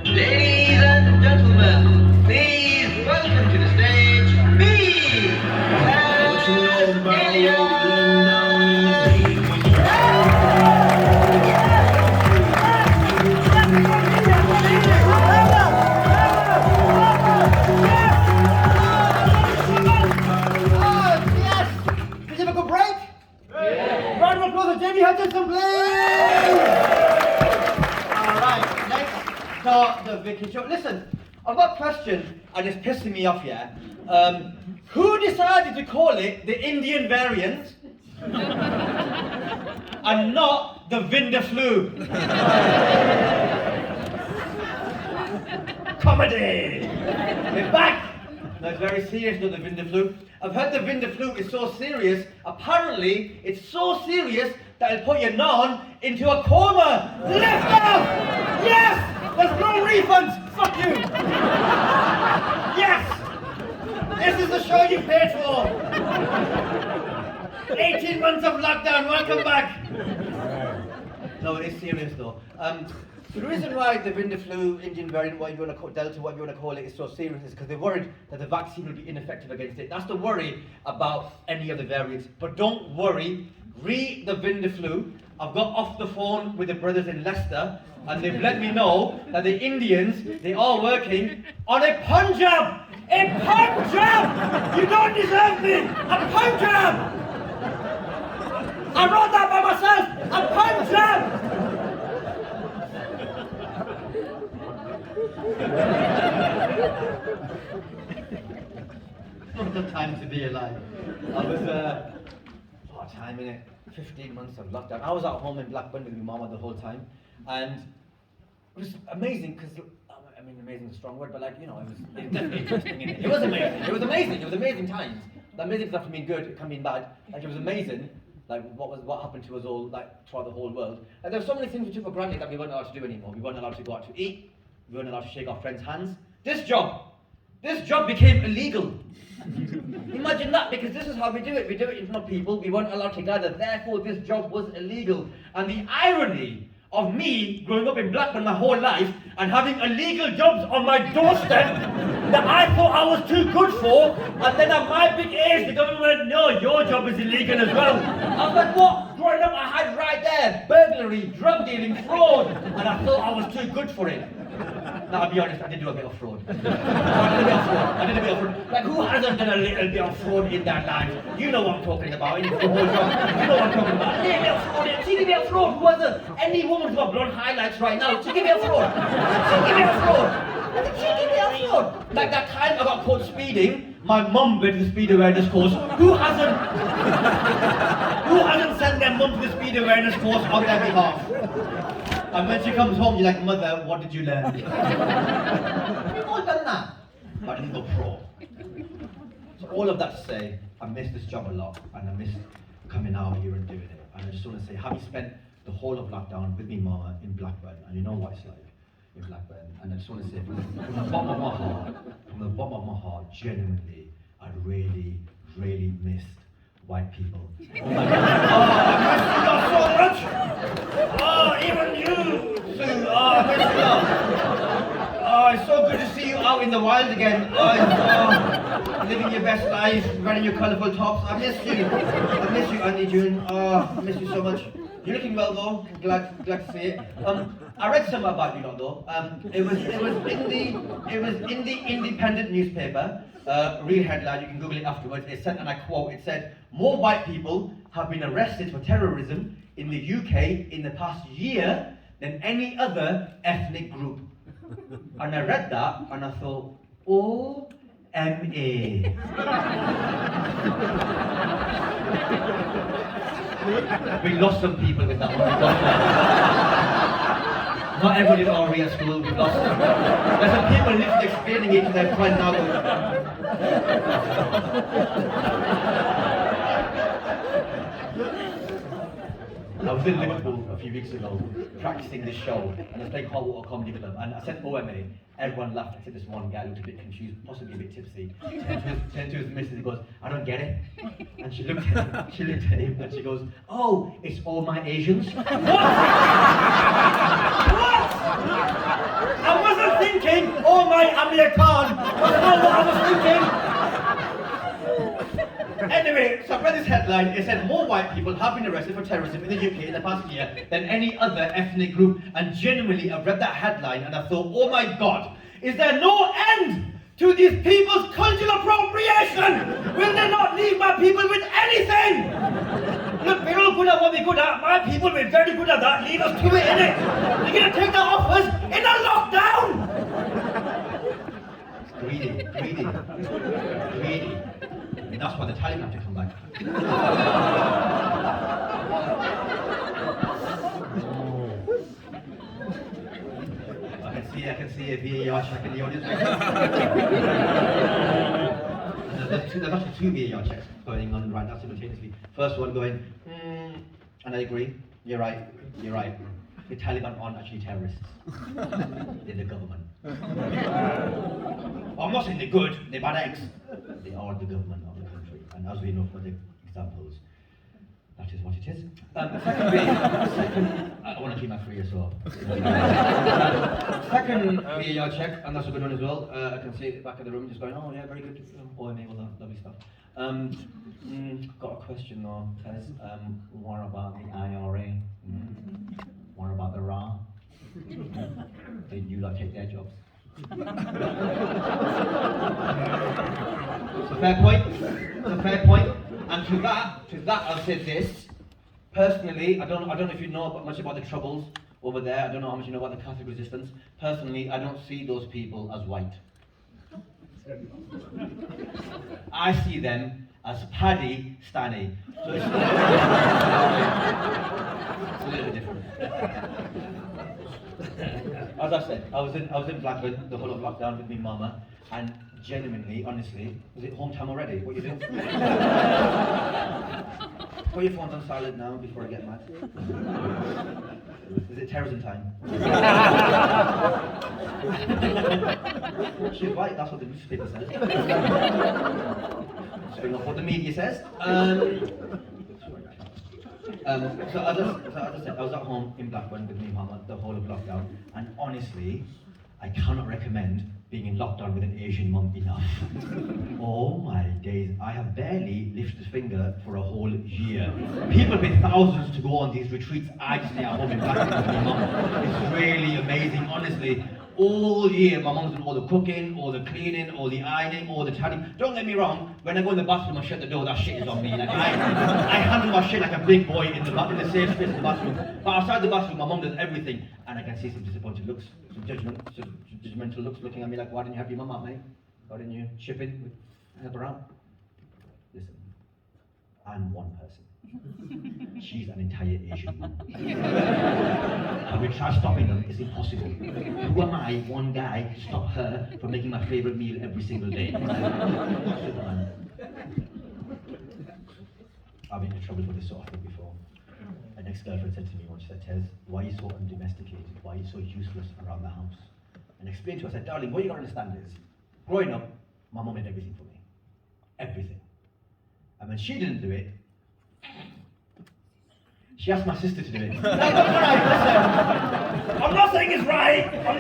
Ladies and gentlemen, please welcome to the stage me and Did you have a good break? Yeah. Round of applause for Jamie Hutchinson, please! Alright, let's start the Vicky show. Listen, I've got a question and it's pissing me off, yeah? Who decided to call it the Indian variant and not the Vindaflu? Comedy! We're back! No, it's very serious, not the Vindaflu. I've heard the Vindaflu is so serious, apparently it's so serious that it'll put your non into a coma! Lift off! Yes! There's no refunds! Fuck you! Yes! This is the show you paid for! 18 months of lockdown, welcome back! No, it is serious though. The reason why the Vindaflu, Indian variant, what you want to call Delta, what you want to call it, is so serious is because they're worried that the vaccine will be ineffective against it. That's the worry about any of the variants. But don't worry, read the Vindaflu. I've got off the phone with the brothers in Leicester, and they've let me know that the Indians, they are working on a Punjab! A Punjab! You don't deserve me! A Punjab! I wrote that by myself! A Punjab! What a time to be alive. I was, what time in it? 15 months of lockdown. I was at home in Blackburn with my mama the whole time, and it was amazing because, I mean, amazing is a strong word, but like, you know, it was definitely interesting. It was amazing. It was amazing. It was amazing times. The amazing stuff can mean good, it can mean bad. Like, it was amazing. Like, what happened to us all, like, throughout the whole world. Like, there were so many things we took for granted that we weren't allowed to do anymore. We weren't allowed to go out to eat. We weren't allowed to shake our friends' hands. This job became illegal. Imagine that, because this is how we do it. We do it in front of people. We weren't allowed to gather. Therefore, this job was illegal. And the irony of me growing up in Blackburn my whole life and having illegal jobs on my doorstep that I thought I was too good for, and then at my big age, the government went, no, your job is illegal as well. I was like, what? Growing up, I had right there burglary, drug dealing, fraud, and I thought I was too good for it. Now, I'll be honest, I did do a bit of fraud. I did a bit of fraud. Like, who hasn't done a little bit of fraud in their life? You know what I'm talking about, in the whole job. You know what I'm talking about. A little bit of fraud, a cheeky bit of fraud. Who hasn't? Any woman who's got blonde highlights right now, cheeky bit of fraud. Cheeky bit of fraud. A cheeky bit of fraud. Like that time I got caught speeding, my mum went to the speed awareness course. Who hasn't sent their mum to the speed awareness course on their behalf? And when she comes home, you're like, mother, what did you learn? We've all done that. But I didn't go pro. So all of that to say, I miss this job a lot, and I miss coming out here and doing it. And I just want to say, having spent the whole of lockdown with me mama in Blackburn, and you know what it's like in Blackburn, and I just want to say, from the bottom of my heart, genuinely, I really, really missed white people. Oh my God. I missed you so much! Oh, even you, Sue! Oh, I miss you. Oh, it's so good to see you out in the wild again. Oh, living your best life, wearing your colourful tops. I miss you. I miss you, Andy June. Oh, I miss you so much. You're looking well though. Glad to see it. I read something about you lot though. It was in the Independent newspaper. Real headline. You can Google it afterwards. It said, and I quote, it said, "More white people have been arrested for terrorism in the UK in the past year than any other ethnic group." And I read that and I thought, O-M-A. We lost some people with that one. Not everybody at RE at school, we lost them. There's some people literally explaining it to their friend now. I was in Liverpool a few weeks ago practicing this show, and I was playing Hot Water Comedy Club, and I said OMA. Everyone laughed except this one guy looked a bit confused, possibly a bit tipsy. Turned to his missus and goes, "I don't get it." And she looked at him and she goes, "Oh, it's all my Asians." What? I wasn't thinking, "Oh my Amir Khan." That's not what I was thinking. Anyway, so I read this headline. It said more white people have been arrested for terrorism in the UK in the past year than any other ethnic group. And genuinely, I read that headline and I thought, oh my God, is there no end to these people's cultural appropriation? Will they not leave my people with anything? Look, we're all good at what we're good at. My people, we're very good at that. Leave us to it, innit? You're going to take that off us in a lockdown? Greedy. And that's why the Taliban have to come back. I can see a VAR check in the audience. There's actually two VAR checks going on right now simultaneously. First one going, and I agree, you're right. The Taliban aren't actually terrorists. They're the government. I'm not saying they're good, they're bad eggs. They are the government of the country. And as we know from the examples, that is what it is. Second, I want to keep my free as well. Second VAR check, and that's a good one as well. I can see at the back of the room just going, oh yeah, very good. OMA, all that lovely stuff. Got a question though, Tez. What about the IRA? What about the RA? Did you like take their jobs? It's a fair point. And to that I'll say this. Personally, I don't know if you know much about the Troubles over there. I don't know how much you know about the Catholic resistance. Personally, I don't see those people as white. I see them as Paddy Stanny. So it's a little bit different. As I said, I was in Blackburn the whole of lockdown with my mama, and genuinely, honestly, was it home time already? What you doing? Put your phones on silent now before I get mad. Is it terrorism time? She's right, that's what the newspaper says. Showing off what the media says. So as I said, I was at home in Blackburn with my mama the whole of lockdown, and honestly, I cannot recommend being in lockdown with an Asian mum enough. Oh my days, I have barely lifted a finger for a whole year. People pay thousands to go on these retreats. I stay at home in Blackburn with my mum. It's really amazing, honestly. All year, my mum's doing all the cooking, all the cleaning, all the ironing, all the tidying. Don't get me wrong, when I go in the bathroom and shut the door, that shit is on me. Like, I handle my shit like a big boy in the safe space in the bathroom. But outside the bathroom, my mum does everything. And I can see some disappointed looks, some judgmental looks looking at me like, why didn't you have your mum out, mate? Why didn't you chip in, help her out? Listen, I'm one person. She's an entire Asian woman. And we try stopping them, it's impossible. Who am I, one guy, to stop her from making my favourite meal every single day? I've been in trouble with this so often before. An ex-girlfriend said to me once, she said, Tez, why are you so undomesticated? Why are you so useless around the house? And I explained to her, I said, darling, what you gotta understand is, growing up, my mum did everything for me. Everything. And when she didn't do it, she asked my sister to do it. No, I'm not saying it's right. I'm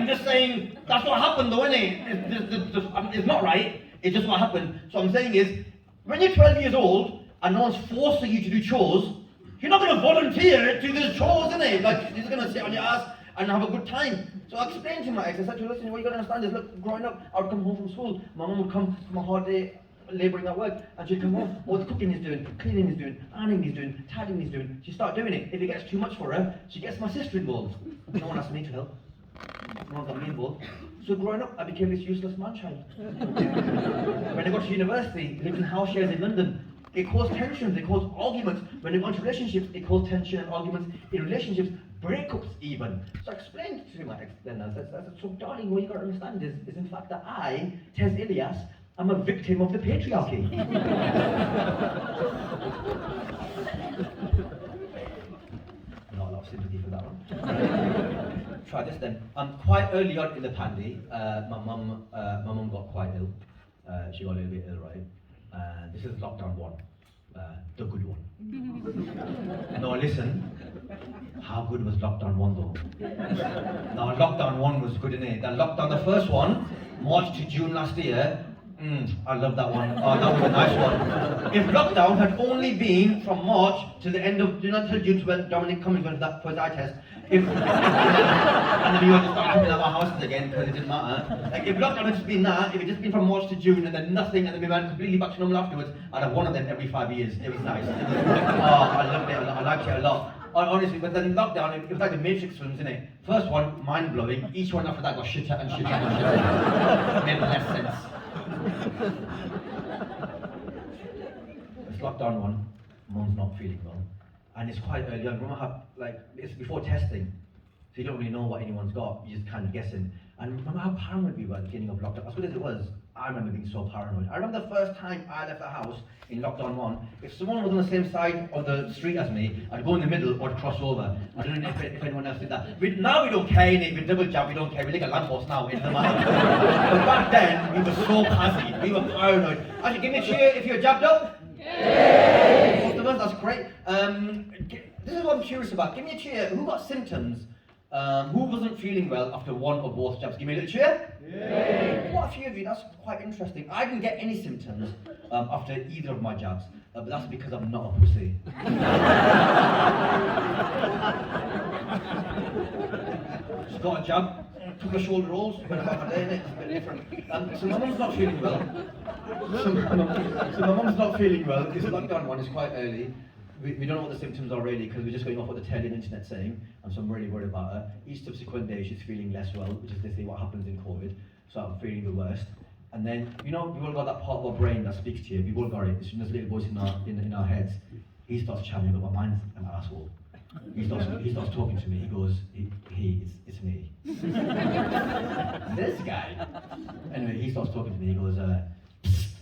just saying that's what happened though, isn't it? It's not right. It's just what happened. So what I'm saying is, when you're 12 years old and no one's forcing you to do chores, you're not going to volunteer to do the chores, innit? Like, you're just going to sit on your ass and have a good time. So I explained to my ex, I said to her, listen, what you got to understand is, look, growing up, I would come home from school, my mum would come from a hard day, labouring at work, and she'd come home, all the cooking is doing, cleaning is doing, ironing is doing, tidying is doing. She started doing it. If it gets too much for her, she gets my sister involved. No one asked me to help. No one got me involved. So growing up, I became this useless man-child. When I got to university, lived in house shares in London, it caused tensions, it caused arguments. When I got into relationships, it caused tension and arguments in relationships, breakups even. So I explained to my ex then, I said, so darling, what you got to understand is in fact that I, Tez Ilyas, I'm a victim of the patriarchy. Not a lot of sympathy for that one. Try this then. Quite early on in the pandemic, my mum got quite ill. She got a little bit ill, right? This is lockdown 1, the good one. No, listen. How good was lockdown 1 though? Now, lockdown 1 was good, innit? That lockdown, the first one, March to June last year, I love that one. Oh, that was a nice one. If lockdown had only been from March to the end of, till June, when Dominic Cummings went for his eye test, and then we were just starting coming out of our houses again because it didn't matter. Like, if lockdown had just been that, if it just been from March to June and then nothing, and then we went completely back to normal afterwards, I'd have one of them every 5 years. It was nice. I loved it a lot. I liked it a lot. Honestly, but then in lockdown, it was like the Matrix films, innit? First one, mind-blowing. Each one after that got shitter and shitter and shitter. It made less sense. It's lockdown 1. Mum's not feeling well. And it's quite early on. Remember how, like, it's before testing. So you don't really know what anyone's got. You're just kind of guessing. And remember how paranoid we were at the beginning of lockdown? As good as it was, I remember being so paranoid. I remember the first time I left the house in lockdown 1, if someone was on the same side of the street as me, I'd go in the middle or cross over. I don't know if anyone else did that. Now we don't care, innit? We double jab, we don't care. We like a lamppost now, it doesn't matter. But back then, we were so passy. We were paranoid. Actually, give me a cheer if you're jabbed up. Yay! Most of us, that's great. This is what I'm curious about. Give me a cheer. Who got symptoms? Who wasn't feeling well after one or both jabs? Give me a little cheer. Yay. What a few of you, that's quite interesting. I didn't get any symptoms after either of my jabs, but that's because I'm not a pussy. Just got a jab, took my shoulder rolls, went about my day, innit? It's a bit different. So my mum's not feeling well. So my mum's not feeling well. This lockdown 1 is quite early. We don't know what the symptoms are really because we're just going off what the telly and internet saying, and so I'm really worried about her. Each subsequent day she's feeling less well, which is basically what happens in COVID, so I'm feeling the worst. And then, you know, we've all got that part of our brain that speaks to you, we've all got it, it's just a little voice in our heads. He starts chatting about my mind's an asshole. He starts talking to me, he goes, it's me. This guy. Anyway, he starts talking to me, he goes, psst,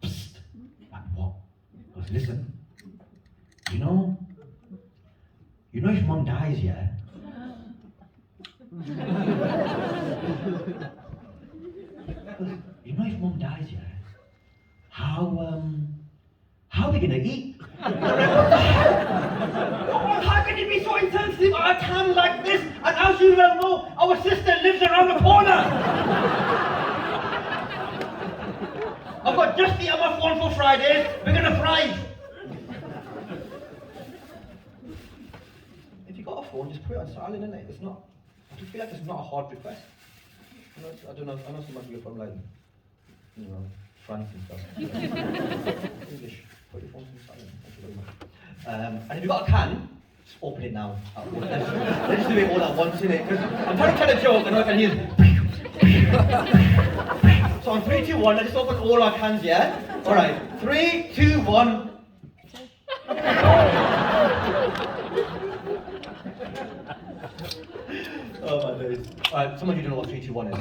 psst. Like, what? He goes, listen. You know if mum dies, yeah? You know if mum dies, yeah? How are we gonna eat? What the hell? How can you be so insensitive at a time like this? And as you well know, our sister lives around the corner! I've got just the on my phone for Fridays, we're gonna fry. Got a phone, just put it on silent, innit? It's not, I just feel like it's not a hard request. You know, I don't know, I know some of you are from like, you know, France and stuff. English, put your phone on silent, thank you very much. And if you've got a can, just open it now. Let's just do it all at once, innit? Because I'm trying to tell a joke and I can hear So on 3, 2, 1, let's just open all our cans, yeah? Alright, 3, 2, 1. Oh my days. Alright, some of you don't know what 3, 2, 1 is.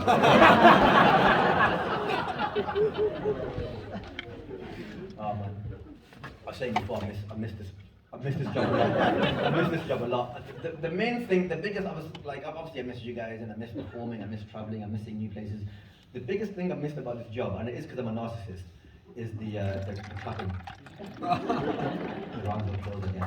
Oh man. I was saying before, I missed this job a lot. I missed this job a lot. The main thing, the biggest, I was like, obviously I miss you guys and I miss performing, I miss traveling, I'm missing new places. The biggest thing I missed about this job, and it is because I'm a narcissist, is the clapping. The rounds of applause again.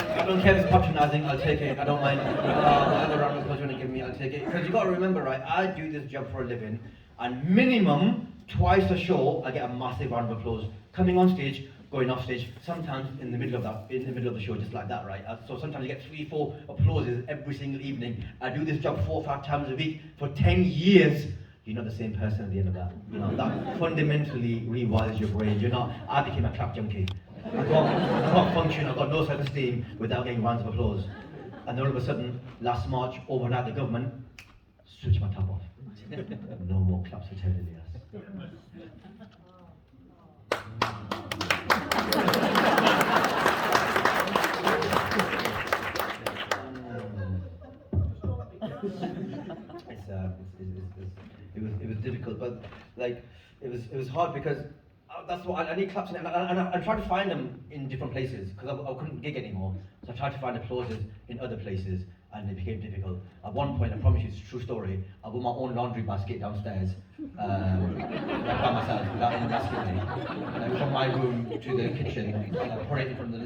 I don't care if it's patronizing, I'll take it, I don't mind. Whatever round of applause you want to give me, I'll take it. Because you've got to remember, right, I do this job for a living, and minimum, twice a show, I get a massive round of applause. Coming on stage, going off stage, sometimes in the middle of the show, just like that, right? So sometimes you get 3, 4 applauses every single evening. I do this job 4 or 5 times a week for 10 years. You're not the same person at the end of that. You know, that fundamentally rewires your brain. I became a clap junkie. I can't function, I've got no self-esteem without getting rounds of applause. And then all of a sudden, last March, overnight, the government switched my tap off. No more claps for Ted Elias. it was difficult, but like it was hard because that's what I need claps and I tried to find them in different places because I couldn't gig anymore. So I tried to find applauses in other places, and it became difficult. At one point, I promise you, it's a true story. I bought my own laundry basket downstairs by myself without any basket in it. And I from my room to the kitchen, and I put it in front of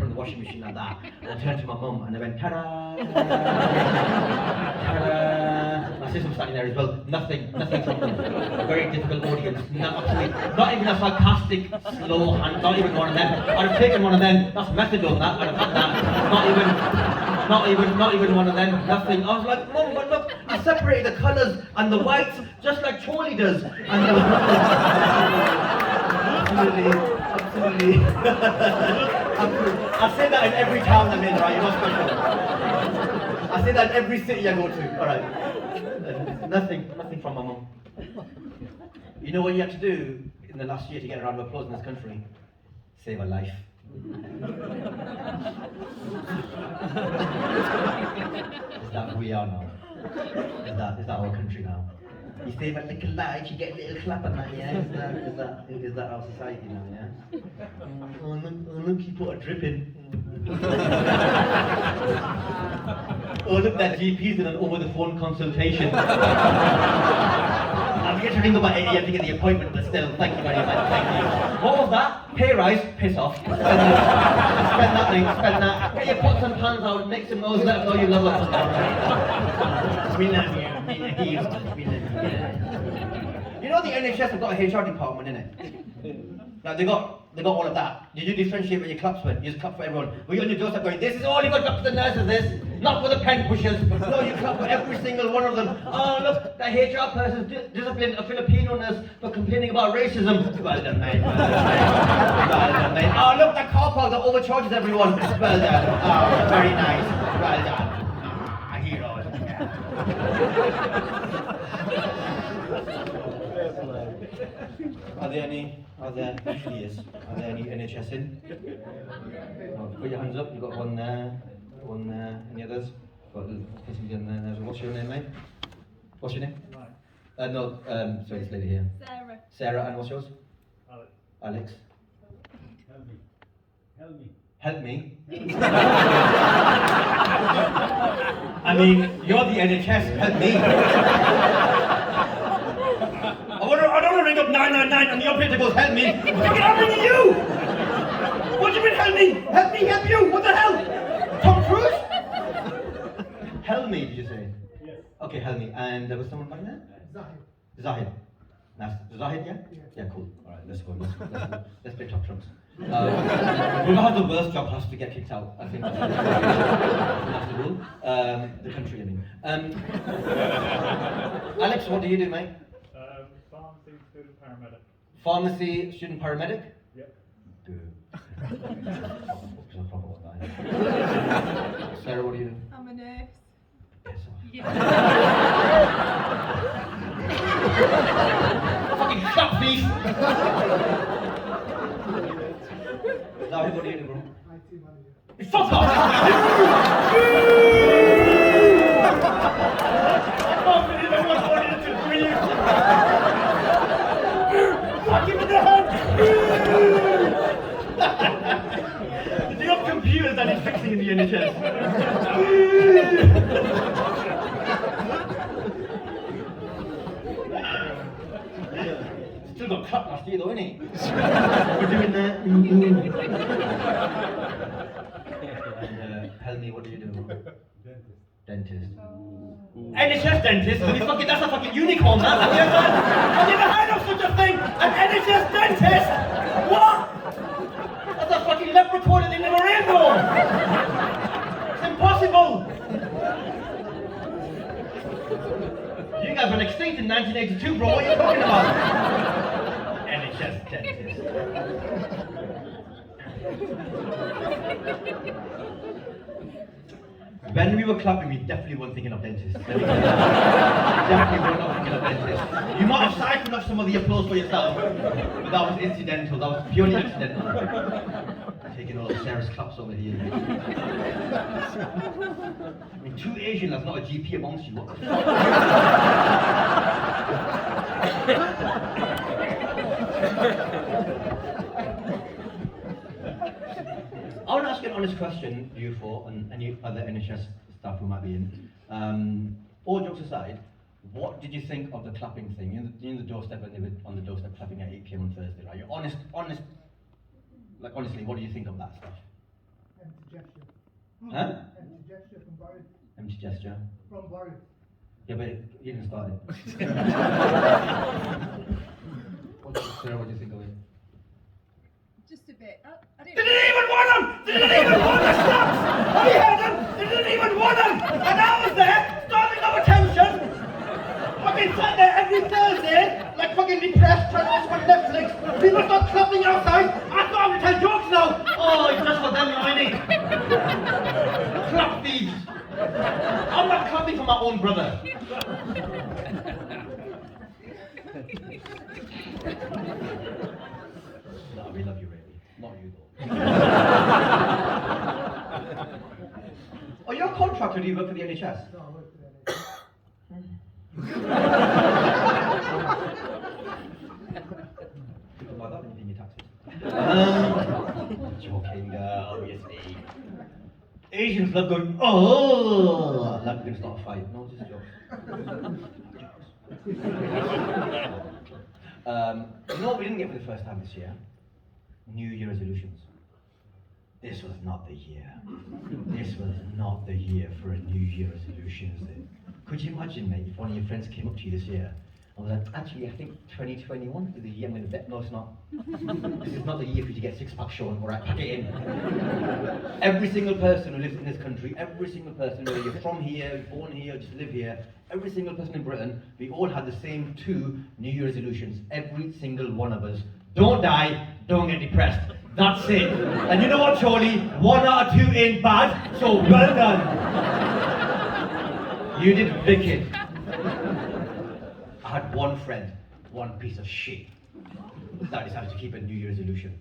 the washing machine like that. And I turned to my mum and I went, ta-da! Ta-da! My sister was standing there as well. Nothing from them. A very difficult audience. Not even a sarcastic, slow hand. Not even one of them. I'd have taken one of them. That's methadone. That I'd have had that. Not even one of them. Nothing. I was like, Mum, but look, I separated the colours and the whites just like Charlie does. And there was nothing. Absolutely. I say that in every town I'm in, right? You're not special. I say that in every city I go to. All right. Nothing from my mum. You know what you have to do in the last year to get a round of applause in this country? Save a life. Is that who we are now? Is that our country now? You save a little life, you get a little clap on that, yeah? Is that our society now, yeah? Oh look, you put a drip in. Oh look, that GP's in an over-the-phone consultation. I'm yet to ring up at 8 AM to get the appointment, but still, thank you very much, thank you. What was that? Pay rise? Piss off. Spend that, mate, spend that. Get your pots and pans out, make some noise, let us know you love us. We love you, we love you. You know the NHS have got a HR department, innit? Now they got all of that. You do differentiate where your claps went. You just clap for everyone. But you're on your doorstep going, this is all you got doctors and nurses, this. Not for the pen pushers. No, you clap for every single one of them. Oh look, that HR person disciplined a Filipino nurse for complaining about racism. Well done, mate. Well done, mate. Oh look, that car park that overcharges everyone. Well done. Oh, very nice. Well done. Heroes. Are there any NHS in? Oh, put your hands up. You've got one there, one there. Any others? Got somebody in there. What's your name, mate? What's your name? No, sorry, this lady here. Sarah. Sarah, and what's yours? Alex. Alex. Help me. Help me. I mean, you're the NHS. Help me. I don't want to ring up 999 and the operator goes, help me. Fucking, I'm ringing you! What do you mean, help me? Help me, help you! What the hell? Tom Cruise? Help me, did you say? Yes. Okay, help me. And there was someone by there? Zahid. Nice. Zahid, yeah? Yeah, cool. Alright, let's go. Let's play top trumps. Whoever has the worst job has to get kicked out. I think that's the rule. The country, I mean. Alex, what do you do, mate? Pharmacy student paramedic. Pharmacy student paramedic? Yep. Good. Sarah, what do you do? I'm a nurse. Piss off. Yeah. Fucking shut thief! Zahid, what do you do, bro? IT manager. Fuck off! Fuck him in the head! Do you have computers that he's fixing in the NHS? Still got cut last year though, innit? We're doing that. And Helmi, what do you do? Dentist. NHS dentist? That's a fucking unicorn, man. Have you ever heard of such a thing? An NHS dentist? What? That's a fucking leprechaun and they never rainbow. It's impossible. You guys went extinct in 1982, bro. What are you talking about? NHS dentist. When we were clapping, we definitely weren't thinking of dentists. Definitely were not thinking of dentists. You might have siphoned off some of the applause for yourself, but that was incidental. That was purely accidental. taking all of Sarah's claps over here. I mean, 2 Asian lads, not a GP amongst you. What the fuck? I want to ask you an honest question, you four, and any other NHS staff who might be in. All jokes aside, what did you think of the clapping thing? In the doorstep, when they were on the doorstep clapping at 8 p.m. on Thursday, right? You're honest, like honestly, what do you think of that stuff? Empty gesture. Huh? Empty gesture from Boris. Empty gesture. From Boris. Yeah, but you didn't start it. Sarah, what do you think of it? Just a bit. I don't Didn't even want them! Didn't even want the snaps! Have you heard them? Didn't even want them! And I was there, starting up attention! Fucking sat there every Thursday, like fucking depressed, trying to watch my Netflix. People start clapping outside. I thought I would tell jokes now! Oh, it's just for them, Liney! Clap thieves! I'm not clapping for my own brother. No, we love you, really. Not you, though. Oh, you're a contractor, do you work for the NHS? No, I work for the NHS. People like that when you pay your taxes. Joking, obviously. Asians love going, oh, like we're going to start a fight. No, just jokes. You know what we didn't get for the first time this year? New Year resolutions. This was not the year. This was not the year for a New Year resolution, is it? Could you imagine, mate, if one of your friends came up to you this year and was like, actually, I think 2021 is the year I'm going to bet. No, it's not. This is not the year for you to get six-pack shown. All right, pack it in. Every single person who lives in this country, every single person, whether you're from here, born here, just live here, every single person in Britain, we all had the same 2 New Year resolutions. Every single one of us. Don't die, don't get depressed. That's it. And you know what, Charlie? 1 out of 2 ain't bad, so well done. You did wicked. I had one friend, one piece of shit, that decided to keep a New Year resolution.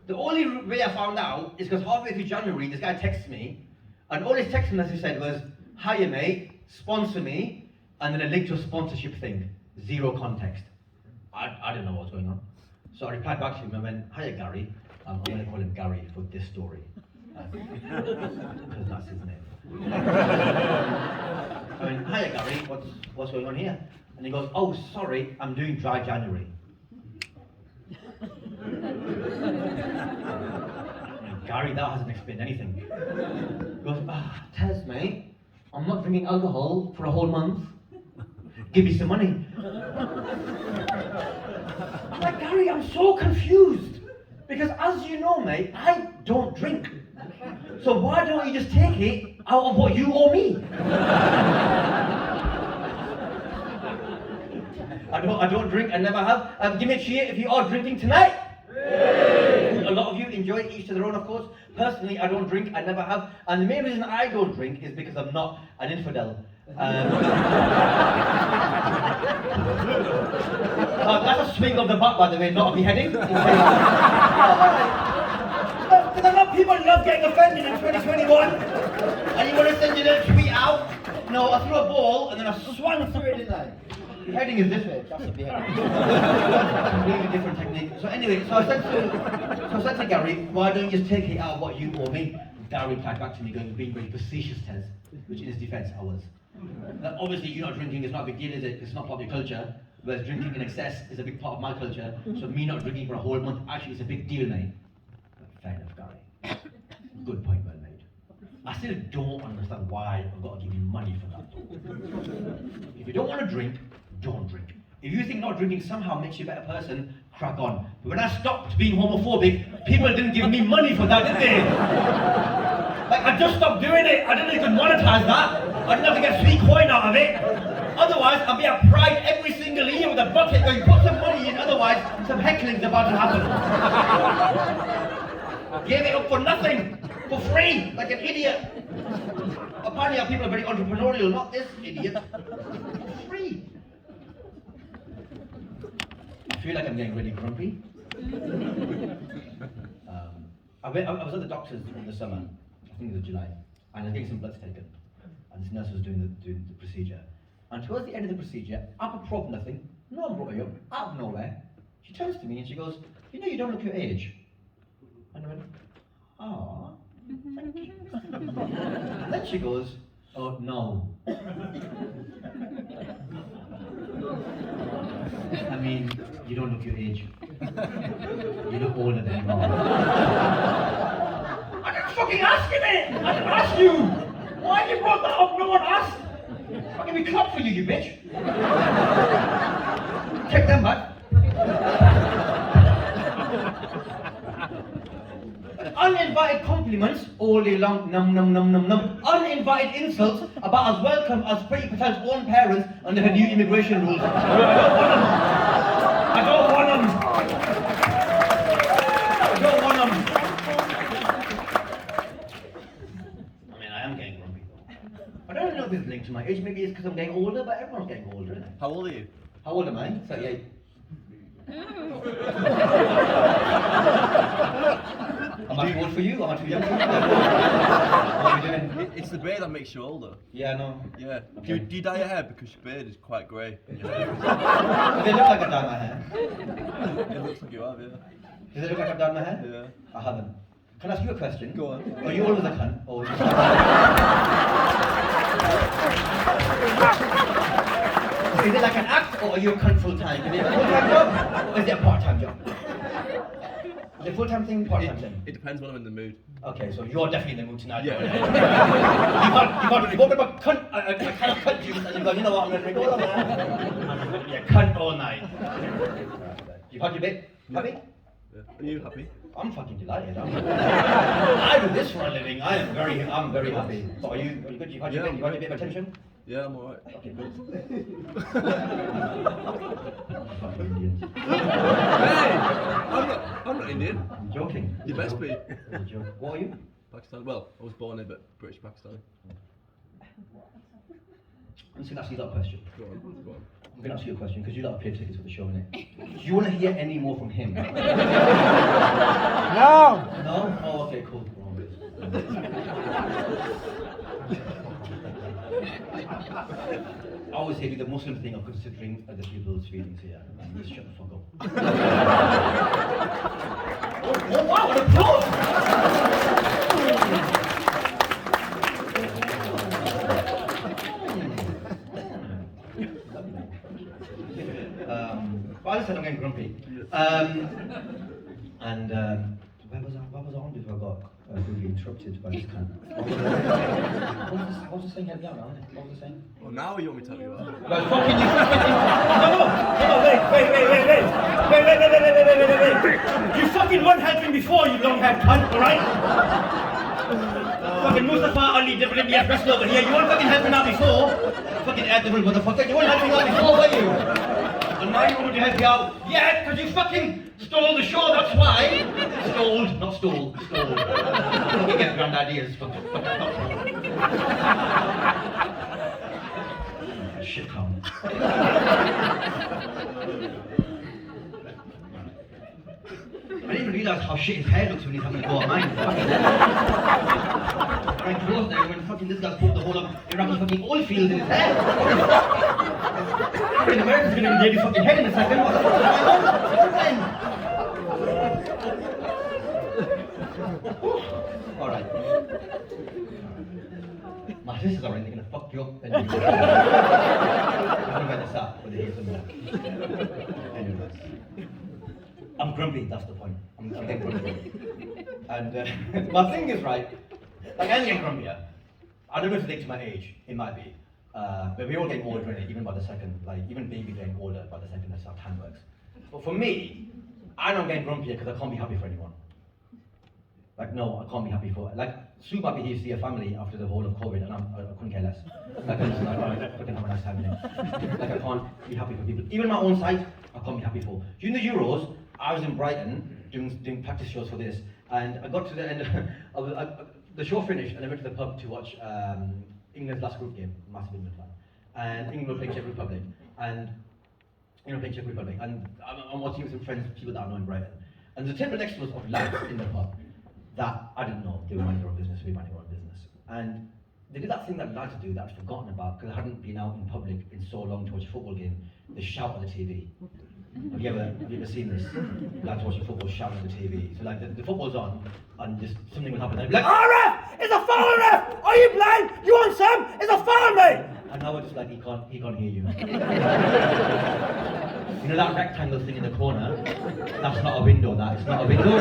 The only way I found out is because halfway through January, this guy texted me, and all his text message said was, hiya mate, sponsor me, and then a link to a sponsorship thing. Zero context. I didn't know what was going on. So I replied back to him and went, hiya Gary, I'm going to call him Gary for this story. Because that's his name. I went, hiya Gary, what's going on here? And he goes, oh sorry, I'm doing dry January. Gary, that hasn't explained anything. He goes, Tez mate, I'm not drinking alcohol for a whole month. Give me some money. I'm like, Gary, I'm so confused. Because as you know, mate, I don't drink. So why don't you just take it out of what you owe me? I don't drink, I never have. Give me a cheer if you are drinking tonight. Yay! A lot of you enjoy it, each to their own, of course. Personally, I don't drink, I never have. And the main reason I don't drink is because I'm not an infidel. That's a swing of the butt, by the way, not a beheading. Because a lot of people love getting offended in 2021. And you want to send your little tweet out. No, I threw a ball and then I swung through it, didn't I? Beheading is this way. That's a beheading. Completely different technique. So anyway, so I said to Gary, why don't you just take it out of what you owe me? Gary replied back to me going, being very facetious, Tez, which in his defense I was. Now, obviously, you're not drinking is not a big deal, is it? It's not part of your culture. Whereas drinking in excess is a big part of my culture. So me not drinking for a whole month actually is a big deal, mate. Fair enough, Gary. Good point, well made. I still don't understand why I've got to give you money for that. If you don't want to drink, don't drink. If you think not drinking somehow makes you a better person, crack on. But when I stopped being homophobic, people didn't give me money for that, did they? Like, I just stopped doing it. I didn't even monetize that. I didn't have to get sweet coin out of it. Otherwise, I'd be at Pride every single year with a bucket going, put some money in, otherwise some heckling's about to happen. Gave it up for nothing, for free, like an idiot. Apparently our people are very entrepreneurial, not this idiot. For free. I feel like I'm getting really grumpy. I I was at the doctor's in the summer, I think it was July, and I was getting some bloods taken. And this nurse was doing the procedure. And towards the end of the procedure, apropos nothing, no one brought her up, out of nowhere, she turns to me and she goes, you know you don't look your age. And I went, ah, thank you. And then she goes, oh no. I mean, you don't look your age. You look older than you are. I didn't fucking ask you that! I didn't ask you! Why you brought that up? No one asked! I'll give me clap for you, you bitch! Take them back. Uninvited compliments all day long, num num num num num. Uninvited insults about as welcome as Priti Patel's own parents under her new immigration rules. I don't want them. I don't want them. I mean, I am getting grumpy though. I don't know if it's linked to my age. Maybe it's because I'm getting older, but everyone's getting older, isn't it? How old are you? How old am I? 38. Am I too old for you? Am I too young for you? What are we doing? It's the beard that makes you older. Yeah, no. Yeah. Okay. Do you dye your hair because your beard is quite grey? in your hair? Does it look like I've done my hair? It looks like you have, yeah. Does it look like I've done my hair? Yeah. I haven't. Can I ask you a question? Go on. Are you always a cunt? Or is it like an act, or are you a cunt full time? Is it a full-time job, or is it a part-time job? Is it a full-time thing, part-time thing? It depends when I'm in the mood. Okay, so you're definitely in the mood tonight. Yeah. You've opened up a cunt, a can of cunt juice, and you've gone, you know what, I'm going to drink all of that. I'm going to be a cunt all night. You've had your bit? Happy? Yeah. Are you happy? I'm fucking delighted. I do this for a living. I'm very happy. So are you good? You've had your bit? You've had your bit of attention? Yeah, I'm alright. Okay, good. Fucking Indians. Hey! I'm not Indian. I'm joking. You best be. It's a joke. What are you? Pakistani. Well, I was born here, but British Pakistani. I'm just going to ask you that question. Go on, go on. I'm going to ask you a question because you lot have paid tickets for the show, innit? Do you want to hear any more from him? No! No? Oh, okay, cool. I always say do the Muslim thing of considering other people's feelings here. Just shut the fuck up. Oh wow, an applause! Well, I said I'm getting grumpy. Where was I on before I got rudely interrupted by this cunt? What was the saying? Help me out now, innit? What was the saying? Well, now you want me to tell you that? Well, fucking you No, wait. You fucking weren't helping before, you long-haired cunt, alright? Fucking Mustafa Ali WWF wrestler over here, you weren't fucking helping out before. Fucking Admiral motherfucker, you weren't helping out before, were you? And now you want me to help you out? Yeah, because you fucking stole the show, that's why. Stole, not stole, stole. Fucking get grand ideas. Shit, Tom. I didn't even realise how shit his hair looks when he's having a go at mine. Right close there when fucking this guy's put the whole of Iraqi fucking oil fields in his hair. The Americans are going to invade his fucking head in a second. What the fuck is going on? Alright. My sisters are in, they're going to fuck you up. Anyway. I'm going to start with the hear some more. Anyways. I'm grumpy, that's the point. I'm getting grumpy. And my thing is, right, like I'm getting grumpier. I don't know if it's linked to my age, it might be. But we're all getting older, innit? Even by the second, like even baby getting older by the second that's how time works. But for me, I don't get grumpier because I can't be happy for anyone. Like no, I can't be happy for like Sue might be here to see her family after the whole of COVID and I couldn't care less. Like I'm just like, alright, fucking have a nice time innit? Like I can't be happy for people. Even my own site, I can't be happy for. During the Euros, I was in Brighton doing practice shows for this and I got to the end of the show finished and I went to the pub to watch England's last group game, massive England fan. And England played Czech Republic. And England played Czech Republic. And I'm watching with some friends, people that I know in Brighton. And the table next to us of lads in the pub. that I didn't know they were minding their own business, we were minding our own business. And they did that thing that lads do that I'd forgotten about because I hadn't been out in public in so long to watch a football game. They shout at the TV. Have you ever seen this? Lads watching football shouting at the TV. So like the football's on and just something will happen. They'll be like, "Oh ref! It's a foul, ref! Are you blind? You want some? It's a foul, mate!" And now we're just like, he can't hear you. You know that rectangle thing in the corner? That's not a window, it's not a window.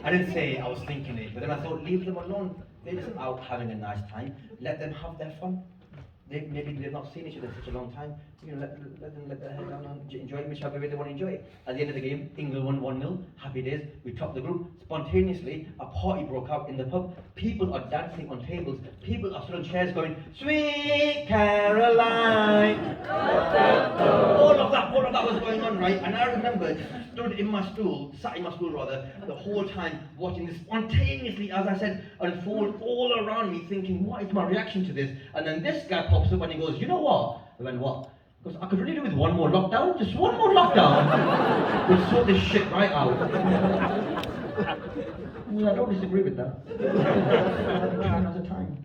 I didn't say I was thinking it, but then I thought, leave them alone. They're just out having a nice time. Let them have their fun. Maybe they've not seen each other in such a long time. You know, let them let their head down and enjoy whichever way they want to enjoy it. At the end of the game, England won 1-0. Happy days. We topped the group. Spontaneously, a party broke out in the pub. People are dancing on tables. People are stood on chairs going, "Sweet Caroline." All of that was going on, right? And I remember sat in my stool rather, the whole time watching this spontaneously, as I said, unfold all around me, thinking, what is my reaction to this? And then this guy pops up and he goes, "You know what?" I went, "What?" Because I could really do with one more lockdown, just one more lockdown. We'll sort this shit right out. Well, I don't disagree with that. Another time.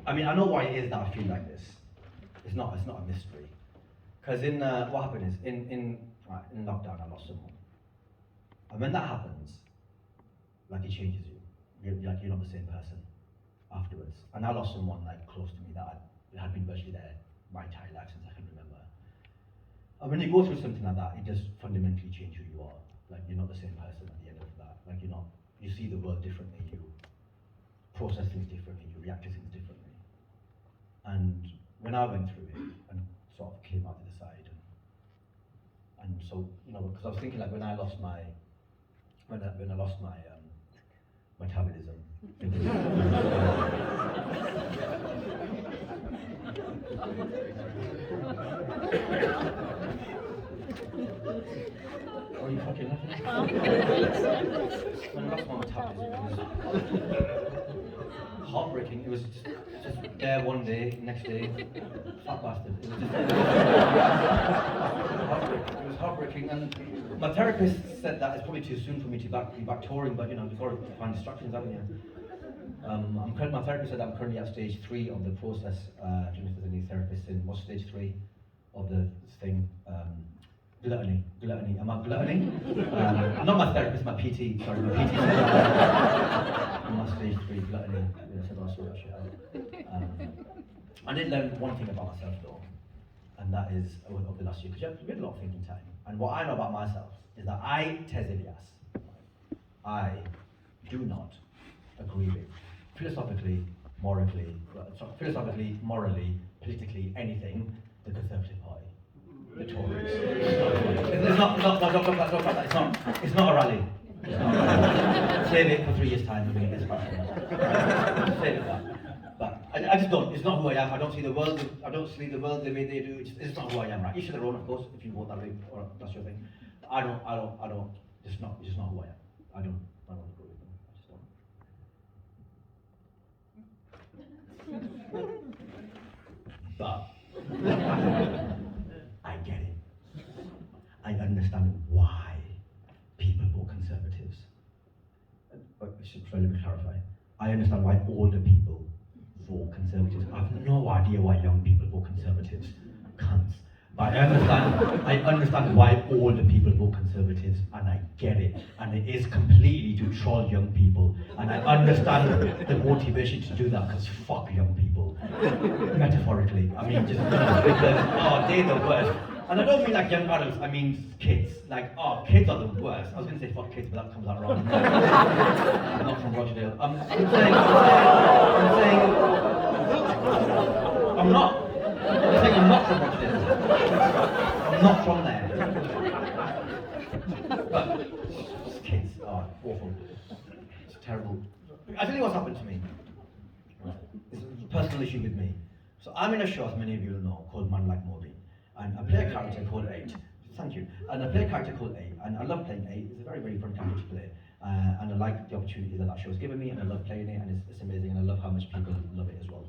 I mean, I know why it is that I feel like this. It's not a mystery. Because what happened is, in lockdown, I lost someone. And when that happens, like it changes you. You're not the same person afterwards. And I lost someone like close to me that had been virtually there my entire life since I can remember. And when you go through something like that, it does fundamentally change who you are. Like you're not the same person at the end of that. Like you see the world differently, you process things differently, you react to things differently. And when I went through it and sort of came out the other side, and so because I was thinking like when I lost my metabolism. Oh, you fucking laughing? When I lost my metabolism, it was heartbreaking. It was just there one day, next day, fat bastard. It was heartbreaking, and my therapist said that it's probably too soon for me to be back touring, but you've got to find distractions, haven't you? My therapist said that I'm currently at stage 3 of the process. I don't know if there's any therapists in. What's stage 3 of the thing? Gluttony. Am I gluttony? Not my therapist, my PT. Sorry, my PT. I'm at stage 3 gluttony. Yeah, so I'll sort that shit out. I did learn one thing about myself though, and that is over the last year, because we had a lot of thinking time. And what I know about myself is that Tez Ilyas, I do not agree with philosophically, morally, politically, anything the Conservative Party, the Tories. It's not a rally. Save it for 3 years' time and we get this back. Save it that. But I just don't. It's not who I am. I don't see the world the way they do. It's not who I am, right? Each to their own, of course. If you vote that way, or that's your thing. I don't. It's just not who I am. I don't agree with them. I just don't. But I get it. I understand why people vote Conservatives. But let me clarify. I understand why older people vote Conservatives. I have no idea why young people vote Conservatives. Cunts. But I understand why older people vote Conservatives, and I get it. And it is completely to troll young people. And I understand the motivation to do that, because fuck young people. Metaphorically. I mean, just because, they're the worst. And I don't mean like young adults, I mean kids. Like, kids are the worst. I was going to say fuck kids, but that comes out wrong. I'm not from Rochdale. I'm saying, I'm saying I'm not from Rochdale. I'm not from there. But kids are awful. It's terrible. I tell you what's happened to me. It's a personal issue with me. So I'm in a show, as many of you will know, called Man Like Moby. And I play a character called 8. Thank you. And I play a character called 8. And I love playing 8. It's a very, very fun character to play. And I like the opportunity that show's given me, and I love playing it, and it's amazing, and I love how much people love it as well.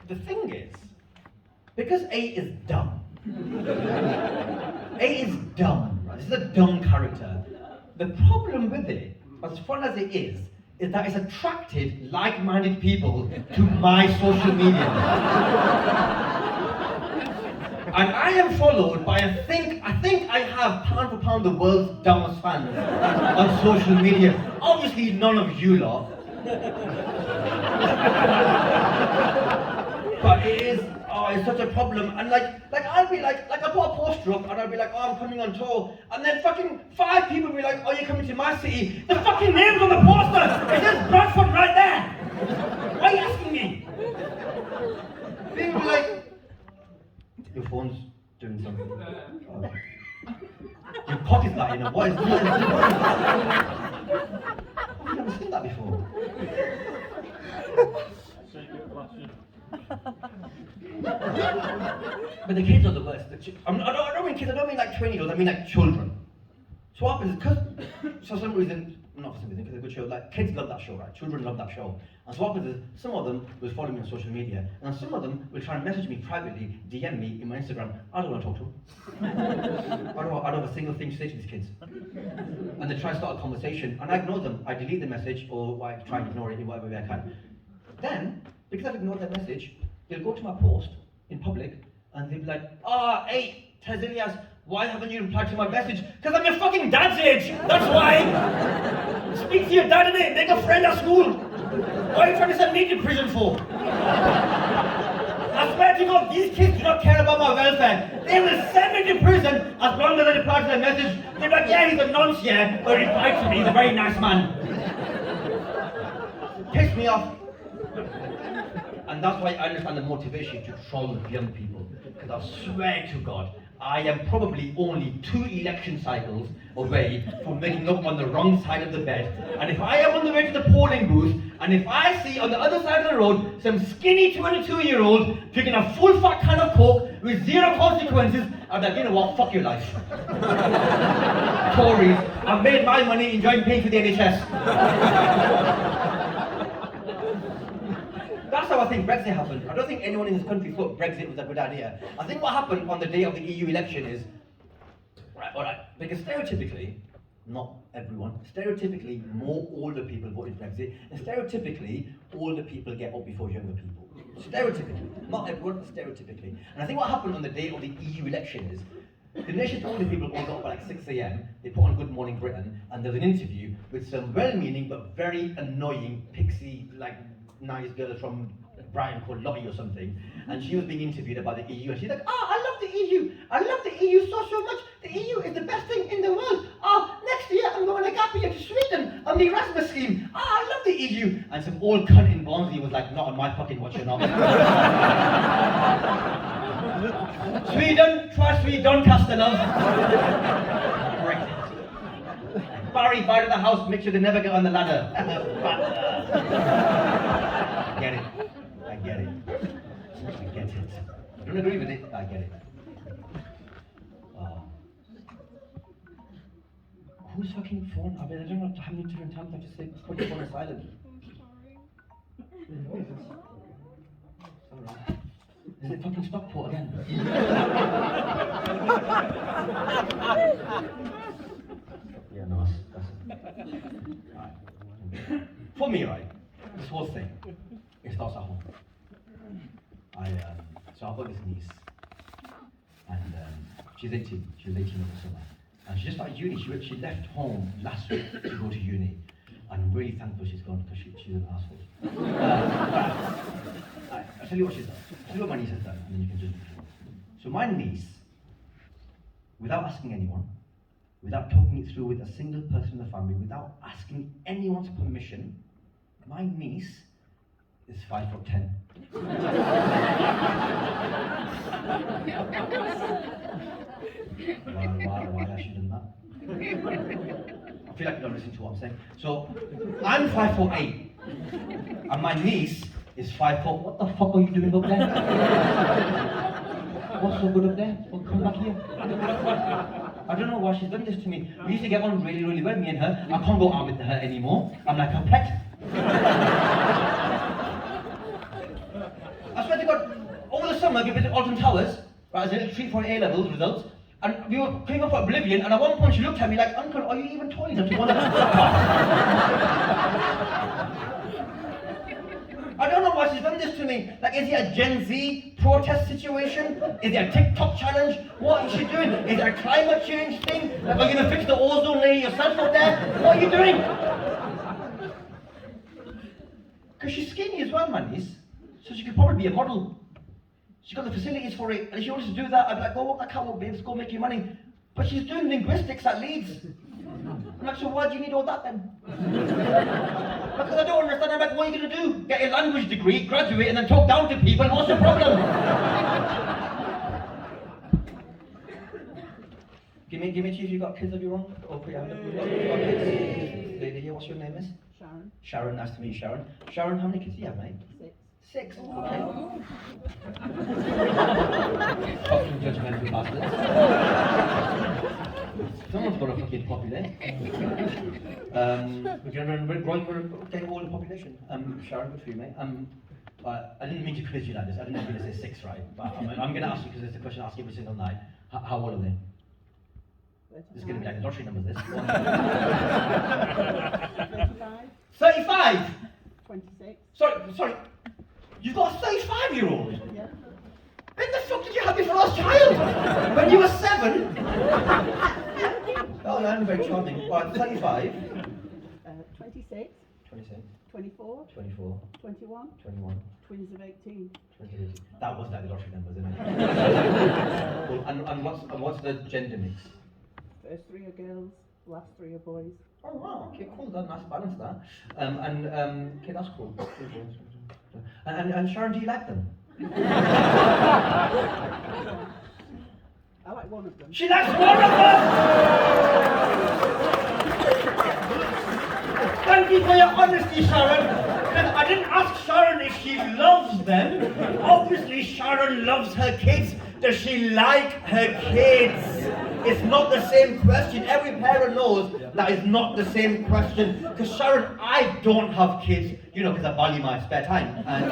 The thing is, because 8 is dumb. 8 is dumb, right? Right? This is a dumb character. The problem with it, as fun as it is that it's attracted like-minded people to my social media. And I am followed by I think I have pound for pound the world's dumbest fans on social media. Obviously none of you lot. But it is, it's such a problem. And like I'll be like I put a poster up and I'll be like, oh, I'm coming on tour. And then fucking 5 people will be like, oh, you're coming to my city. The fucking name's on the poster. It says Bradford right there. Why are you asking me? People will be like, your phone's doing something. Your cock is lighting up. What is this? I've never seen that before. But the kids are the worst. I don't mean kids, I don't mean like 20-year-olds, I mean like children. So what happens is, for some reason, not for some reason, because it's a good show, like kids love that show, right? Children love that show. And so what happens is, some of them will follow me on social media, and some of them will try and message me privately, DM me in my Instagram. I don't want to talk to them. I don't have a single thing to say to these kids. And they try and start a conversation, and I ignore them. I delete the message, or I try and ignore it in whatever way I can. Then, because I've ignored their message, they'll go to my post in public, and they'll be like, hey, Tazilias, why haven't you replied to my message? Because I'm your fucking dad's age, that's why! Speak to your dad innit, make a friend at school! Why are you trying to send me to prison for? I swear to God, these kids do not care about my welfare. They will send me to prison as long as I reply to their message. They're like, yeah, he's a nonce, yeah, but he replied to me, he's a very nice man. Piss me off. And that's why I understand the motivation to troll young people. Because I swear to God, I am probably only 2 election cycles away from waking up on the wrong side of the bed. And if I am on the way to the polling booth, and if I see on the other side of the road some skinny 22-year-old drinking a full fat can of Coke with 0 consequences, I'm like, you know what, fuck your life. Tories, I've made my money enjoying paying for the NHS. That's how I think Brexit happened. I don't think anyone in this country thought Brexit was a good idea. I think what happened on the day of the EU election is, alright, because stereotypically, not everyone, stereotypically more older people voted Brexit, and stereotypically older people get up before younger people. Stereotypically, not everyone, but stereotypically. And I think what happened on the day of the EU election is, the nation's older people all got up at like 6 a.m, they put on Good Morning Britain, and there's an interview with some well-meaning but very annoying pixie, like, nice girl from Brighton called Lottie or something, and she was being interviewed about the EU, and she's like, I love the EU, I love the EU so much, the EU is the best thing in the world, next year I'm going to gap year to Sweden on the Erasmus scheme, I love the EU, and some old cunt in Barnsley was like, not on my fucking watch, you're not. Sweden, try Sweden, Doncaster, love. Barry, buy to the house, make sure they never get on the ladder. I get it. I get it. I don't agree with it, I get it. Whose fucking phone? I mean, I don't know how many different times I just say, put your phone on silent. Alright. Is it fucking Stockport again? Yeah, no, that's right. For me, right, this whole thing, it starts at home. So I've got this niece, and she's 18. She was 18 over the summer, and she just started uni. She left home last week to go to uni, and I'm really thankful she's gone because she's an asshole. I'll tell you what she's done. I'll tell you what my niece has done, and then you can judge me. So my niece, without asking anyone, without talking it through with a single person in the family, without asking anyone's permission, my niece is 5'10". Why has she done that? I feel like you don't listen to what I'm saying. So, I'm 5'8", and my niece is 5 foot. What the fuck are you doing up there? What's so good up there? Well, come back here. I don't know why she's done this to me. We used to get on really, really well, me and her. I can't go out with her anymore. I'm like a pet. I swear to God, over the summer we visited Alton Towers, right, as a little treat for A-levels results. And we were cleaning up for Oblivion, and at one point she looked at me like, Uncle, are you even tall enough to want to I don't know why she's done this to me. Like, is it a Gen Z protest situation? Is it a TikTok challenge? What is she doing? Is it a climate change thing? Like, are you gonna fix the ozone layer yourself up there? What are you doing? Because she's skinny as well, manies. So she could probably be a model. She's got the facilities for it, and if she wants to do that, I'd be like, go walk that catwalk, babes, go make your money. But she's doing linguistics at Leeds. I'm like, so why do you need all that then? Because I don't understand. I'm like, what are you going to do? Get a language degree, graduate, and then talk down to people? What's the problem? give me, Chief, you got kids of your own? Oh, yeah, you got kids? Lady here, what's your name, miss? Sharon. Sharon, nice to meet you, Sharon. Sharon, how many kids do you have, mate? 6. 6, okay. Fucking judgmental bastards. Someone's got a fucking populate. We're getting all the population. Sharon, good for you, mate. I didn't mean to quiz you like this. I didn't mean to say 6, right? But I'm going to ask you, because it's a question I ask every single night. How old are they? This is going to be like the lottery numbers, this. 35. 35? 26. Sorry. You've got a 35-year-old? Yeah. When the fuck did you have your first child? When you were 7? Oh, I'm very charming. Right, 35. 26. 26. 24. 24. 21. 21. Twins of 18. 28. That was like the lottery numbers, isn't it? Cool. And what's the gender mix? First 3 are girls, last 3 are boys. Oh wow, okay, cool, that's nice balance that. Okay, that's cool. And Sharon, do you like them? I like one of them. She likes one of them! Thank you for your honesty, Sharon. Because I didn't ask Sharon if she loves them. Obviously, Sharon loves her kids. Does she like her kids? It's not the same question. Every parent knows that is not the same question. Because Sharon, I don't have kids, you know, because I value my spare time and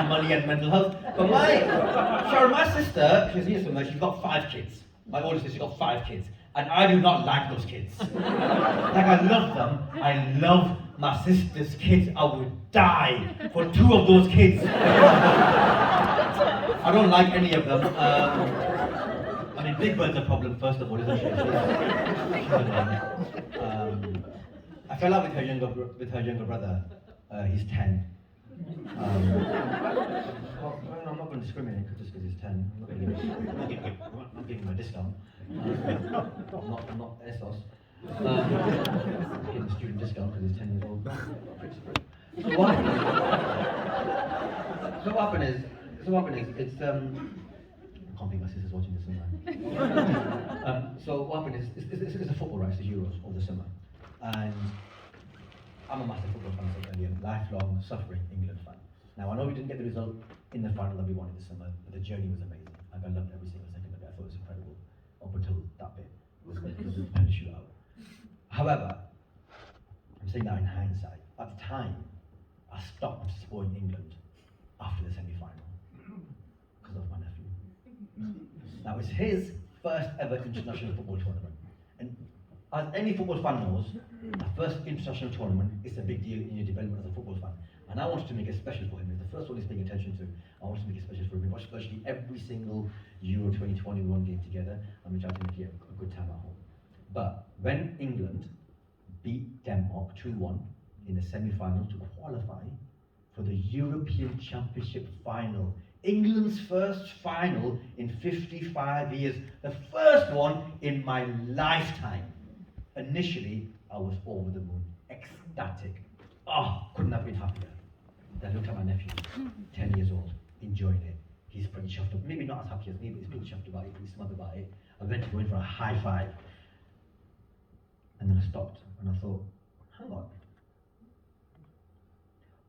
money and mental health. But Sharon, my sister, she's here somewhere, she's got 5 kids. My older sister, she's got 5 kids. And I do not like those kids. Like, I love them. I love my sister's kids. I would die for 2 of those kids. I don't like any of them. I mean, Big Bird's a problem, first of all, isn't she? She's annoying. I fell out with her younger brother. He's 10. I'm not going to discriminate just because he's 10. I'm not giving him a discount. Not ASOS. Giving him a student discount because he's 10 years old. So what happened is, it's I can't believe my sister's watching this online. So what happened is, it's a football race, the Euros of the summer, and I'm a massive football fan, so earlier, lifelong suffering England fan. Now I know we didn't get the result in the final that we wanted this summer, but the journey was amazing. Like, I loved every single second of it. I thought it was incredible up until that bit. It was a penalty shootout. However, I'm saying that in hindsight. At the time, I stopped supporting England after the semi-final because of my nephew. That was his first ever international football tournament. And as any football fan knows, the first international tournament is a big deal in your development as a football fan. And I wanted to make it special for him. It's the first one he's paying attention to. I wanted to make it special for him. We watched virtually every single Euro 2021 game together, and we tried to make it a good time at home. But when England beat Denmark 2-1 in the semi-final to qualify for the European Championship final, England's first final in 55 years, the first one in my lifetime. Initially, I was over the moon, ecstatic. Couldn't have been happier. Then I looked at my nephew, 10 years old, enjoying it. He's pretty chuffed up. Maybe not as happy as me, but he's pretty chuffed about it, he's smug about it. I went to go in for a high five. And then I stopped, and I thought, hang on.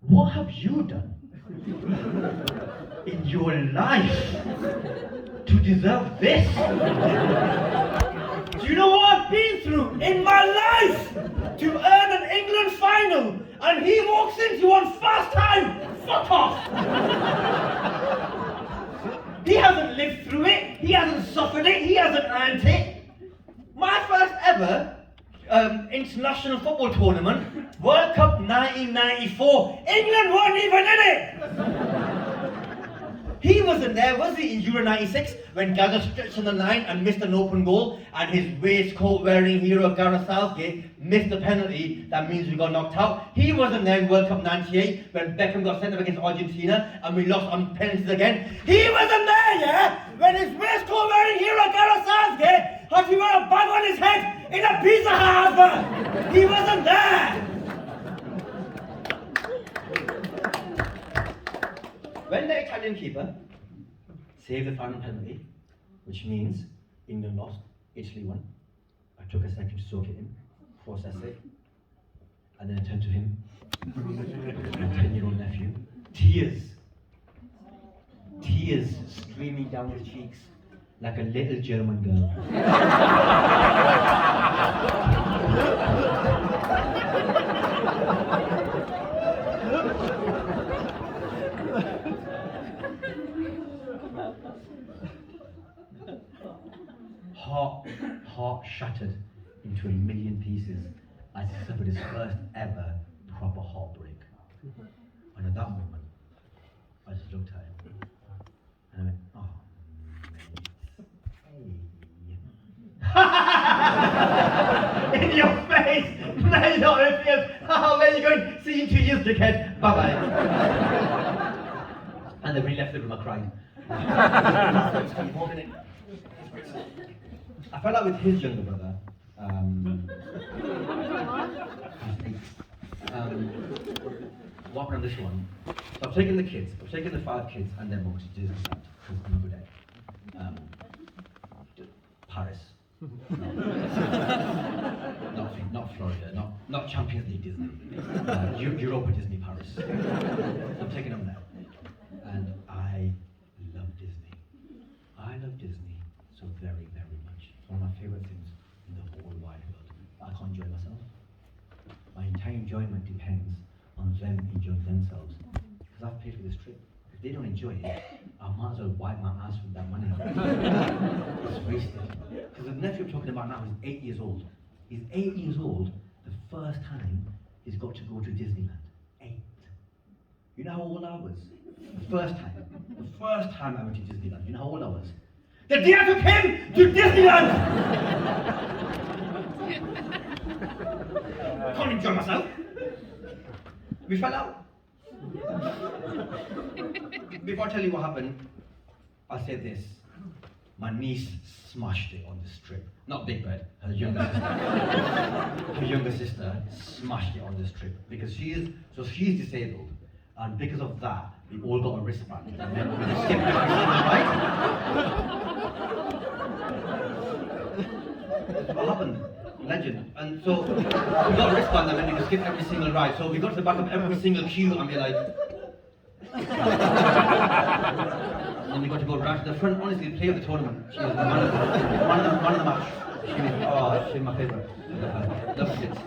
What have you done in your life to deserve this? Do you know what I've been through in my life to earn an England final? And he walks into one first time. Fuck off! He hasn't lived through it. He hasn't suffered with it, he hasn't earned it. My first ever international football tournament, World Cup 1994. England weren't even in it! He wasn't there, was he, in Euro 96 when Gaza stretched on the line and missed an open goal and his waistcoat wearing hero Gareth Southgate missed the penalty that means we got knocked out. He wasn't there in World Cup 98 when Beckham got sent up against Argentina and we lost on penalties again. He wasn't there, yeah, when his waistcoat wearing hero Gareth Southgate had to wear a bag on his head in a pizza hut. He wasn't there. When the Italian keeper saved the final penalty, which means England lost, Italy won, I took a second to soak it in, process it, and then I turned to him, my 10-year-old nephew, tears streaming down his cheeks like a little German girl. Heart shattered into a million pieces as he suffered his first ever proper heartbreak. And at that moment, I just looked at him and I went, oh, mate. In your face! Mate, not in fears! Oh, where are you going? See you in 2 years, dickhead. Bye-bye. And then when he left the room, I cried. I felt like with his younger brother, what happened on this one? So I've taken the kids, I've taken the 5 kids and their books to Disneyland, because I'm a good egg. Paris. Not Florida, not Champions League Disney. Europa Disney Paris. I'm taking them there. And I love Disney. I love Disney so very, very much. It's one of my favourite things in the whole wide world. I can't enjoy myself. My entire enjoyment depends on them enjoying themselves. Because I've paid for this trip. If they don't enjoy it, I might as well wipe my ass with that money. It's wasted. Because the nephew I'm talking about now is 8 years old. He's 8 years old the first time he's got to go to Disneyland. 8. You know how old I was? The first time I went to Disneyland, you know how old I was? The day I took him to Disneyland! I can't enjoy myself. We fell out. Before I tell you what happened, I'll say this. My niece smashed it on the strip. Not Big Bird, her younger sister. Her younger sister smashed it on the strip because she's disabled. And because of that, we all got a wristband. And then we skipped every single ride. That's what happened. Legend. And so we got a wristband and then we could skip every single ride. So we got to the back of every single queue and be like. And we got to go right to the front. Honestly, the player of the tournament. She was one of the match. She's my favourite. Love kids.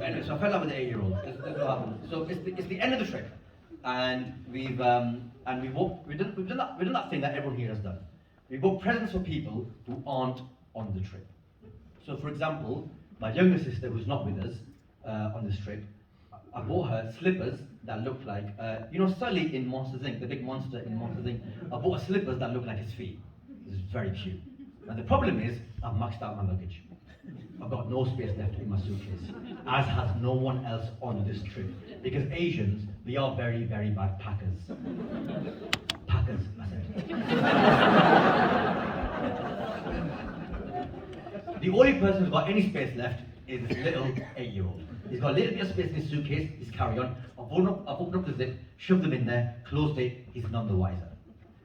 Anyway, so I fell out with the 8-year-old. This is what happened. So it's the end of the trip. And we've done that thing that everyone here has done. We bought presents for people who aren't on the trip. So for example, my younger sister who's not with us on this trip, I bought her slippers that look like, Sully in Monsters Inc., the big monster in Monsters Inc. I bought her slippers that look like his feet. It's very cute. And the problem is, I've maxed out my luggage. I've got no space left in my suitcase, as has no one else on this trip. Because Asians, we are very, very bad packers. Packers, I said. The only person who's got any space left is this little 8-year-old. He's got a little bit of space in his suitcase, his carry-on. I've opened up the zip, shoved them in there, closed it, he's none the wiser.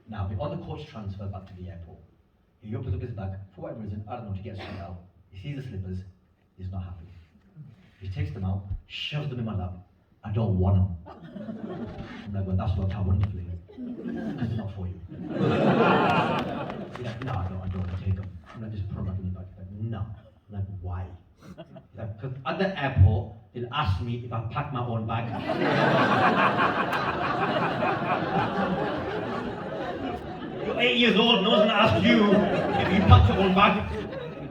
Now, we're on the coach transfer back to the airport. He opens up his bag, for whatever reason, I don't know, to get something out. He sees the slippers, he's not happy. He takes them out, shoves them in my lap. I don't want them. I'm like, well, that's worked out wonderfully. Because they're not for you. He's like, no, I don't want to take them. I'm like, just put them back in your bag. He's like, no. I'm like, why? He's like, because at the airport, they'll ask me if I pack my own bag. 8 years old, no one's gonna ask you if you packed your own bag.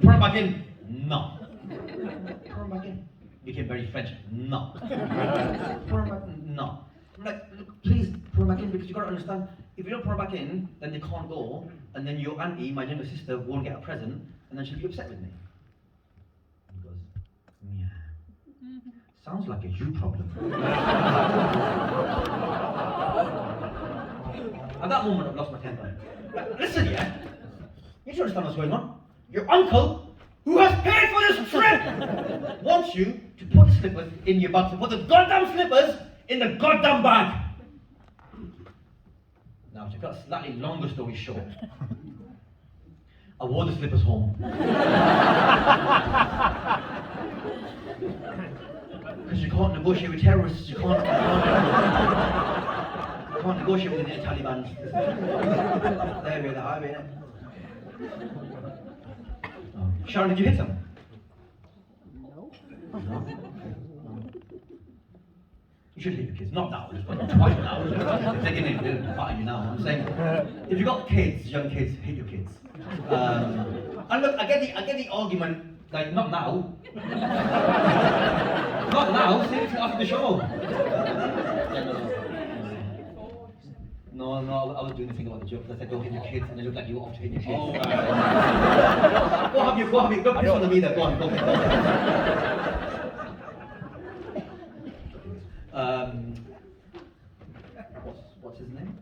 Put it back in. No. Put it back in. Became very French. No. Put it back in. No. Like, look, please put it back in because you gotta understand. If you don't put it back in, then they can't go, and then your auntie, my younger sister, won't get a present, and then she'll be upset with me. He goes, yeah. Sounds like a you problem. At that moment, I've lost my temper. Listen, yeah? You should understand what's going on. Your uncle, who has paid for this trip, wants you to put the slippers in your bag, to put the goddamn slippers in the goddamn bag. Now, to cut a slightly longer story short, I wore the slippers home. Because you can't negotiate with terrorists, you can't negotiate with the Taliban. There we are, the highway. Oh. Sharon, did you hit them? No. No. You should hit your kids, not now, just twice now. They're taking it, they're fighting you now. I'm saying, if you've got kids, young kids, hit your kids. And look, I get the argument, like, not now. Not now, seriously, after the show. No, I was doing the thing about the joke. I said, don't hit your kids, and they look like you ought to hit your kids. Oh, Go have you, go piss on me there, go on, go. What's his name?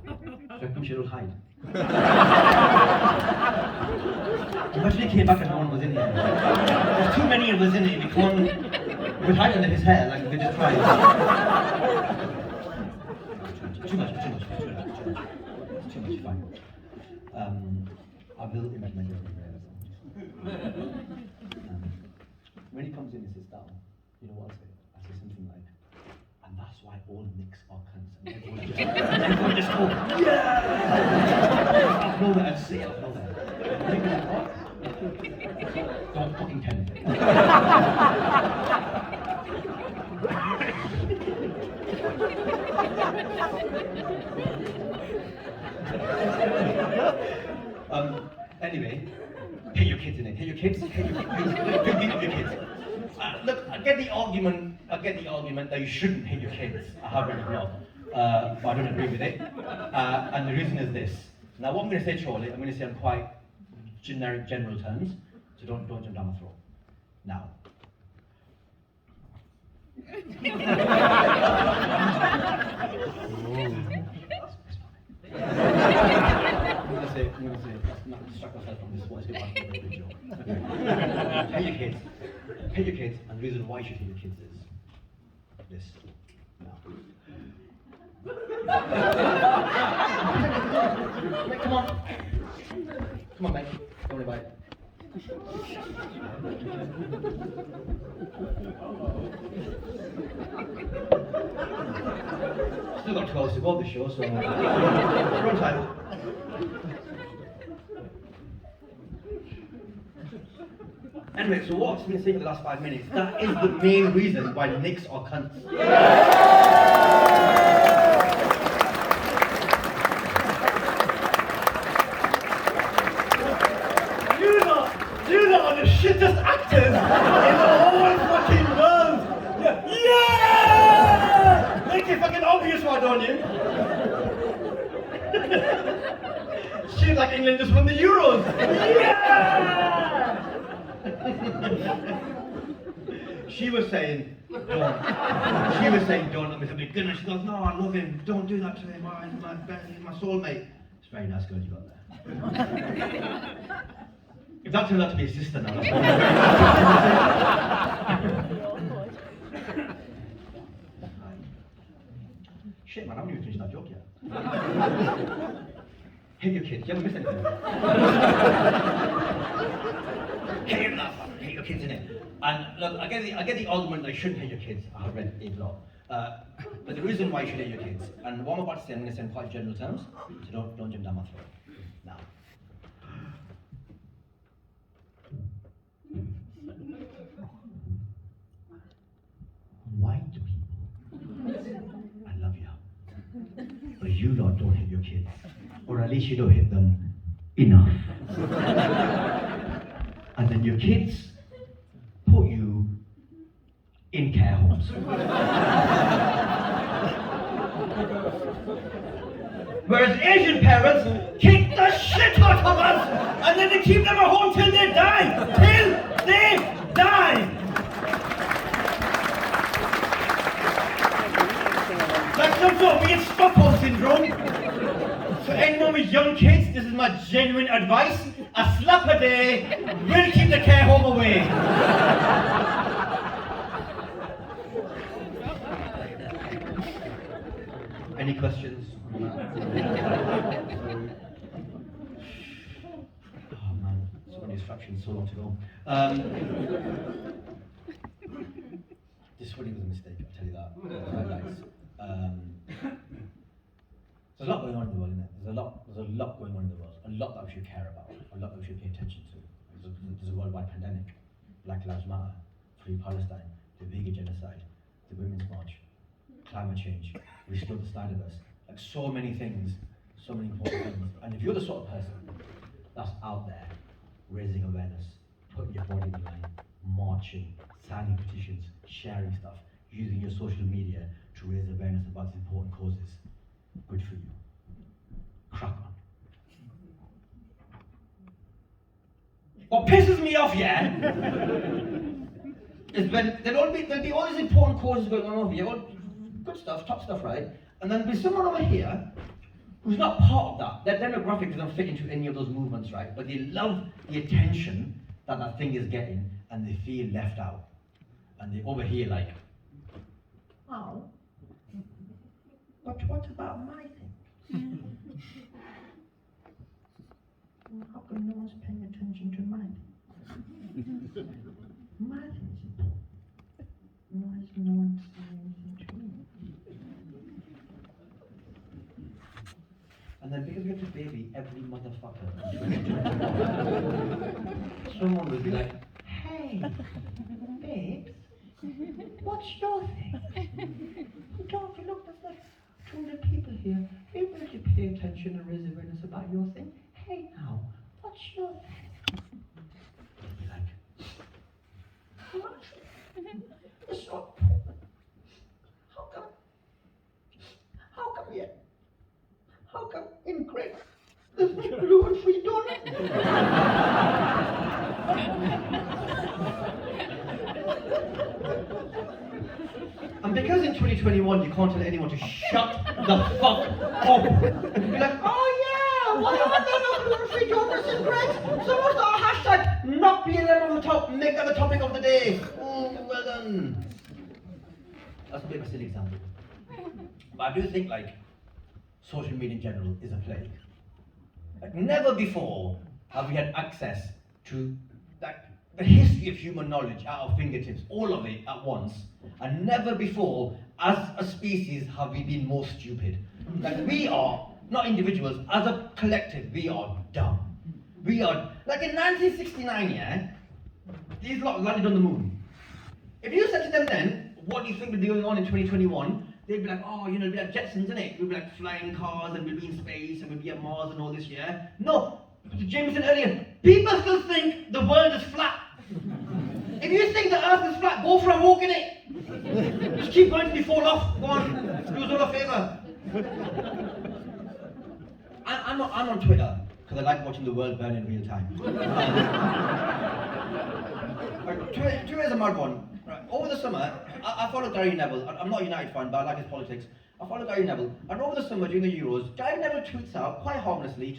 Do you reckon she'll hide? Imagine he came back and no one was in here. There's too many of us in here, we could hide under his hair, like we could just try. Too much, fine. I will imagine my girlfriend there. When he comes in and sits down, you know what I say? I say something like, and that's why all Nicks are cunts. And everyone just go, yeah! I'll know that and say it, I'll know that. And people are like, what? Don't fucking tell me. Anyway, hit your kids in it. Hit your kids. Hit your kids. Look, I get the argument that you shouldn't hit your kids. I have read it wrong, but I don't agree with it. And the reason is this. Now, what I'm going to say, Charlie, I'm going to say in quite generic, general terms, so don't jump down my throat. Now. I'm gonna say, let's not distract ourselves from this. What is going on in the video? Hit your kids. Hit your kids, and the reason why you should hit your kids is this. Now. Mate, come on. Come on, mate. Don't worry about it. Still got 12 to go of the show, so we're on time. Anyway, so what I've been saying for the last 5 minutes, that is the main reason why Nicks are cunts. You lot are the shittest actors in the whole fucking world! Yeah! Make it fucking obvious, why don't you? Shit like England just won the Euros! Yeah! She was saying, don't let me somebody good, and she goes, no, I love him, don't do that to him, he's my soulmate. It's a very nice girl you got there. If that turns out to be his sister now, that's shit, man, I haven't even finished that joke yet. Hit your kids, you haven't missed anything. Hit your kids in it. And look, I get the argument that you shouldn't hit your kids. I have read it a lot. But the reason why you should hit your kids, and what I'm about to say, I'm going to say in quite general terms, so don't jump down my throat. Now. White people, I love you. But you lot don't hit your kids, or at least you don't hit them enough. And then your kids put you in care homes. Whereas Asian parents kick the shit out of us and then they keep them at home till they die. Till they die. Like some sort of weird Stockholm syndrome. So anyone with young kids, this is my genuine advice. A slap a day will keep the care home away. Any questions? Oh man, so many distractions, so long to go. This wedding was a mistake, I'll tell you that. There's a lot going on in the world, isn't there? There's a lot going on in the world. A lot that we should care about. A lot that we should pay attention to. There's a worldwide pandemic. Black Lives Matter. Free Palestine. The Uyghur genocide. The Women's March. Climate change. Restore the Snyderverse. Like so many things. So many important things. And if you're the sort of person that's out there raising awareness, putting your body in the line, marching, signing petitions, sharing stuff, using your social media to raise awareness about these important causes, good for you. Crack on. What pisses me off, yeah, is when there'll be all these important causes going on over here, all good stuff, top stuff, right? And then there'll be someone over here who's not part of that. Their demographic doesn't fit into any of those movements, right? But they love the attention that that thing is getting, and they feel left out. And they're over here like, oh, but what about my thing? How come no one's paying attention to mine? My thing's important. Why is no one saying anything to me? And then because we have to baby every motherfucker, someone will be like, hey, babes, what's your thing? Don't you look, there's like 200 people here. Maybe you should pay attention and raise awareness about your thing. Hey now, what's your thing? They'll be like, what? It's so important. How come in Greece there's no gluten-free donut? And because in 2021 you can't tell anyone to shut the fuck up, and you'll be like, oh yeah, why are there no gluten-free donuts in Greece? Someone start a hashtag, not BLM on the top, make that the topic of the day. Oh, well done. That's a bit of a silly example. But I do think like social media in general is a plague. Like never before have we had access to like the history of human knowledge at our fingertips, all of it at once. And never before, as a species, have we been more stupid. Like we are, not individuals, as a collective, we are dumb. We are, like in 1969, yeah, these lot landed on the moon. If you said to them then, what do you think would be going on in 2021? They'd be like, oh, you know, it'd be like Jetsons, innit? We'd be like flying cars and we'd be in space and we'd be at Mars and all this, yeah? No, James said earlier, people still think the world is flat. If you think the earth is flat, go for a walk in it. Just keep going till you fall off. Go on, do us all a favour. I'm on Twitter because I like watching the world burn in real time. Twitter is a mad one. Right. Over the summer, I follow Gary Neville. I'm not a United fan, but I like his politics. I follow Gary Neville. And over the summer, during the Euros, Gary Neville tweets out, quite harmlessly,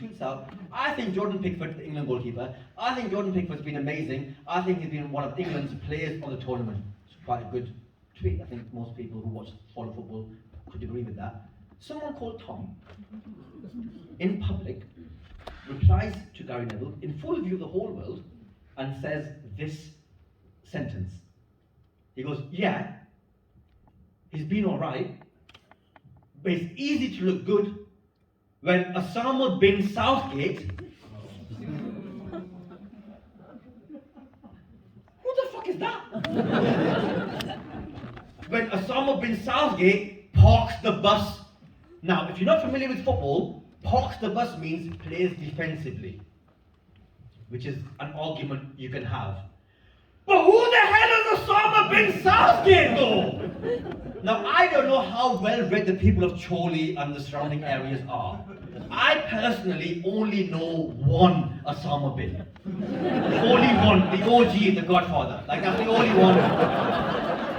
I think Jordan Pickford, the England goalkeeper, I think Jordan Pickford's been amazing. I think he's been one of England's players of the tournament. It's quite a good tweet. I think most people who follow football could agree with that. Someone called Tom, in public, replies to Gary Neville in full view of the whole world and says this sentence. He goes, yeah, he's been alright, but it's easy to look good when Osama bin Southgate. Who the fuck is that? When Osama bin Southgate parks the bus Now, if you're not familiar with football, parks the bus means plays defensively, which is an argument you can have. But who the hell is Osama bin Southgate though? Now, I don't know how well read the people of Chorley and the surrounding areas are. I personally only know one Osama bin. Only one, the OG, the Godfather. Like, that's the only one.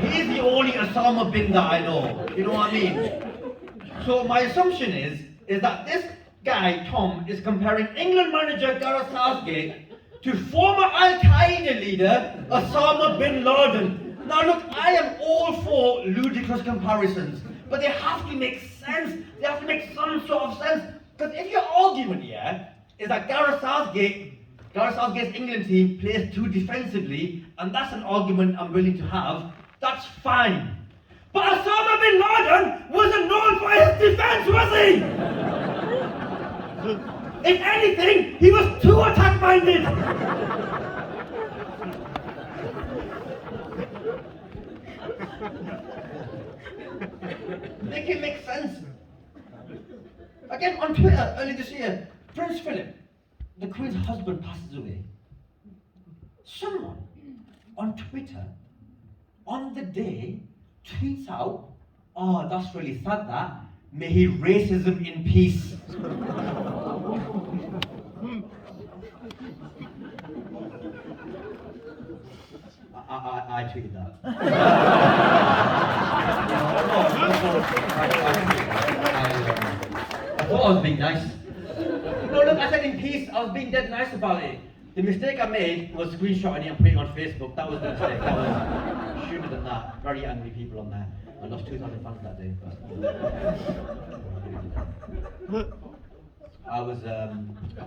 He's the only Osama bin that I know. You know what I mean? So my assumption is that this guy, Tom, is comparing England manager Gareth Southgate to former Al-Qaeda leader Osama bin Laden. Now look, I am all for ludicrous comparisons, but they have to make sense. They have to make some sort of sense. Because if your argument here is that Gareth Southgate's England team plays too defensively, and that's an argument I'm willing to have, that's fine. But Osama bin Laden wasn't known for his defense, was he? If anything, he was too attack-minded. Make it make sense. Again, on Twitter earlier this year, Prince Philip, the Queen's husband, passes away. Someone on Twitter, on the day, tweets out, "Oh, that's really sad that. May he racism in peace." I tweeted that. I thought I was being nice. No, look, I said in peace. I was being dead nice about it. The mistake I made was screenshotting it and putting it on Facebook. That was the mistake. That was shouldn't have done that. Very angry people on there. I lost 2,000 fans that day. I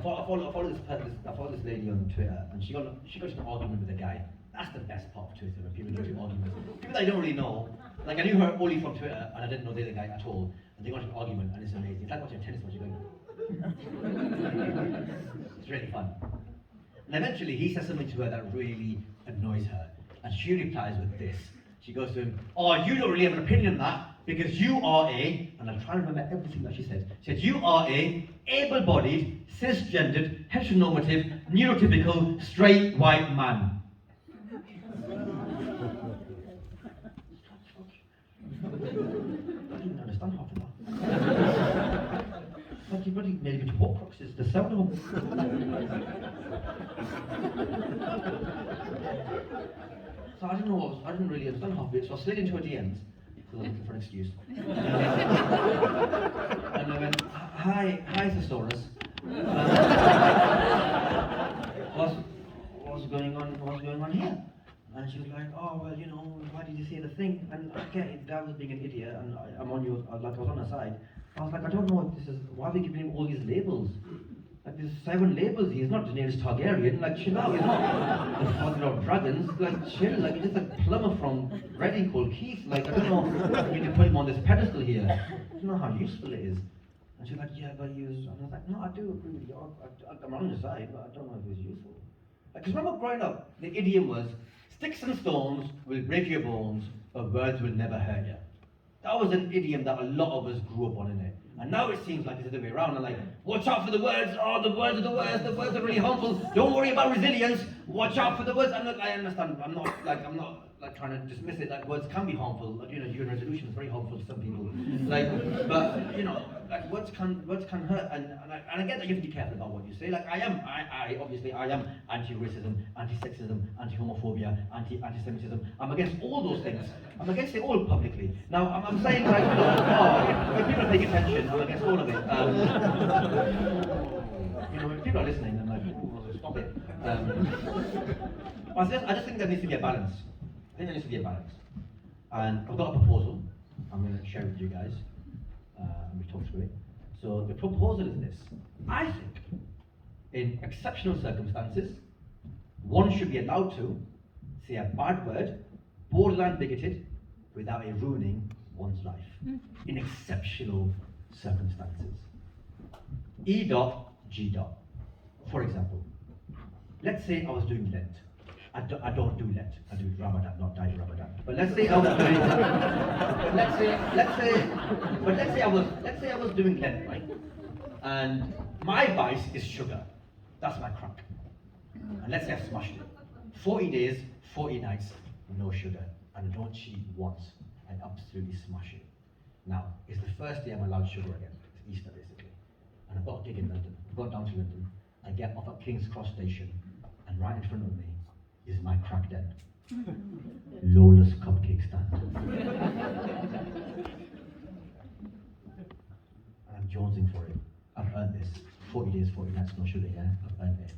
followed this lady on Twitter, and she got into an argument with a guy. That's the best part of Twitter, when people get into arguments. People that I don't really know. Like, I knew her only from Twitter, and I didn't know the other guy at all. And they got into an argument, and it's amazing. It's like watching a tennis match. It's really fun. And eventually, he says something to her that really annoys her. And she replies with this. She goes to him, "Oh, you don't really have an opinion on that, because you are a," and I'm trying to remember everything that she said. She said, "You are a able-bodied, cisgendered, heteronormative, neurotypical, straight white man." I didn't understand half of that. Like, you bloody made me to Horcruxes, the sound of them. So I didn't really understand half of it, so I slid into her DMs, because I'm looking for an excuse. And I went, hi Thesaurus. What's going on here? And she was like, "Oh, well, you know, why did you say the thing?" And I get it, Dad was being an idiot, and I was on her side. I was like, "I don't know if this is, why are they giving him all these labels? Like, there's 7 labels. He's not Daenerys Targaryen. Like, chill out. He's not the father of dragons. Like, chill. Like, he's just a plumber from Reading called Keith. Like, I don't know if you need to put him on this pedestal here. I don't know how useful it is." And she was like, "Yeah, but he was," and I was like, "No, I do agree with you. I'm on your side, but I don't know if it was useful." Because remember growing up, the idiom was, "Sticks and stones will break your bones, but words will never hurt you." That was an idiom that a lot of us grew up on, innit? And now it seems like it's the other way around. And like, watch out for the words. Oh, the words are the worst. The words are really harmful. Don't worry about resilience. Watch out for the words. I understand. I'm not trying to dismiss it. Like, words can be harmful. Like, you know, UN resolution is very harmful to some people. Like, but you know, like, words can hurt. And I get that you have to be careful about what you say. Like, I obviously am anti-racism, anti-sexism, anti-homophobia, anti-Semitism. I'm against all those things. I'm against it all publicly. Now, I'm saying, like, when people are paying attention, I'm against all of it. You know, when people are listening, I'm like, "Ooh, stop it." I just think there needs to be a balance. I think there needs to be a balance. And I've got a proposal. I'm going to share it with you guys. And we talk through it. So the proposal is this. I think, in exceptional circumstances, one should be allowed to say a bad word, borderline bigoted, without it ruining one's life. In exceptional circumstances. E.G. For example, let's say I was doing Lent, I don't do Lent. I do Ramadan, not diet Ramadan. But let's say I was doing. let's say I was doing Lent, right? And my vice is sugar. That's my crack. And let's say I smashed it. 40 days, 40 nights, no sugar. And I don't cheat once. I absolutely smash it. Now, it's the first day I'm allowed sugar again. It's Easter, basically. And I've got a gig in London. I've got down to London. I get off at King's Cross Station, and right in front of me is my crack den. Lawless cupcake stand. I'm jonesing for it. I've earned this. 40 days, 40 nights, no sugar, yeah? I've earned it.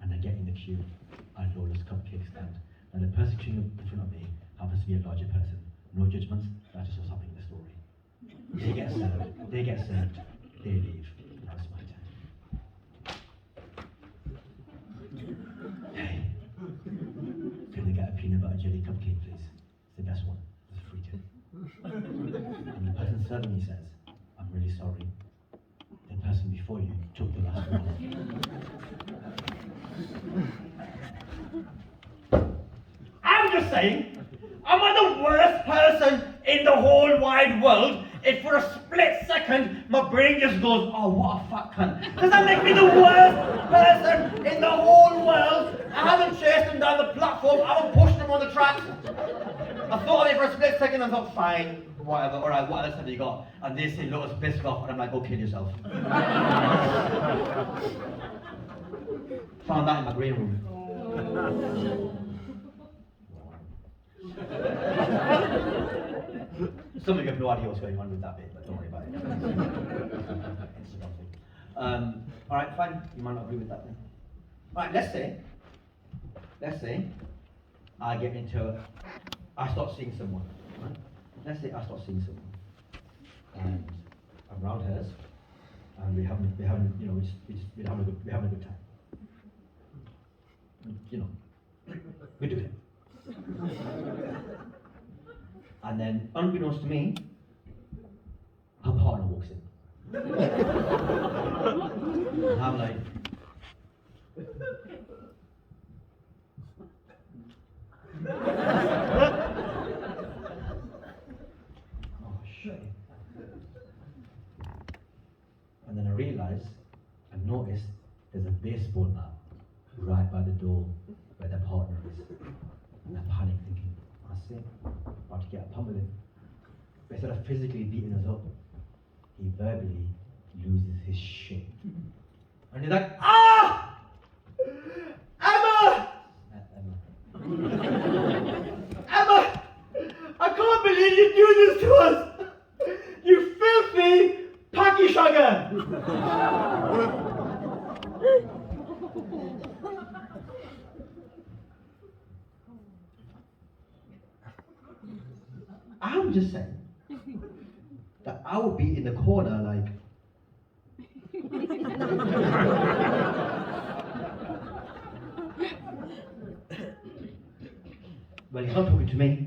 And I get in the queue at Lawless cupcake stand. And the person queuing in front of me happens to be a larger person. No judgments, that's just what's happening in the story. They get served, they leave. Now it's my turn. Hey, can I get a peanut butter jelly cupcake, please? It's the best one. It's a free tip. And the person serving me says, I'm really sorry. The person before you took the last one. I'm just saying, am I the worst person in the whole wide world if for a split second my brain just goes, oh, what a fat cunt? Does that make me the worst person in the whole world? I haven't chased him down the platform, I haven't pushed him on the track. I thought of it for a split second and I thought, fine, whatever, alright, what else have you got? And they say, Lotus, pissed off, and I'm like, go kill yourself. Found that in my green room. Some of you have no idea what's going on with that bit, but don't worry about it. Instagram thing. Alright, fine, you might not agree with that then. Alright, let's say I start seeing someone, right? Let's say I start seeing someone, and I'm around hers, and we're having a good time. You know, we're doing it. And then, unbeknownst to me, her partner walks in. And I'm like, oh shit. And then I realize, I noticed there's a baseball bat right by the door where their partner is. And I panic thinking, that's it, about to get a pummeling. But instead of physically beating us up, he verbally loses his shit. And he's like, ah! Emma! Emma. Emma! I can't believe you do this to us! You filthy packy sugar! I'm just saying that I would be in the corner like, well, he's not talking to me.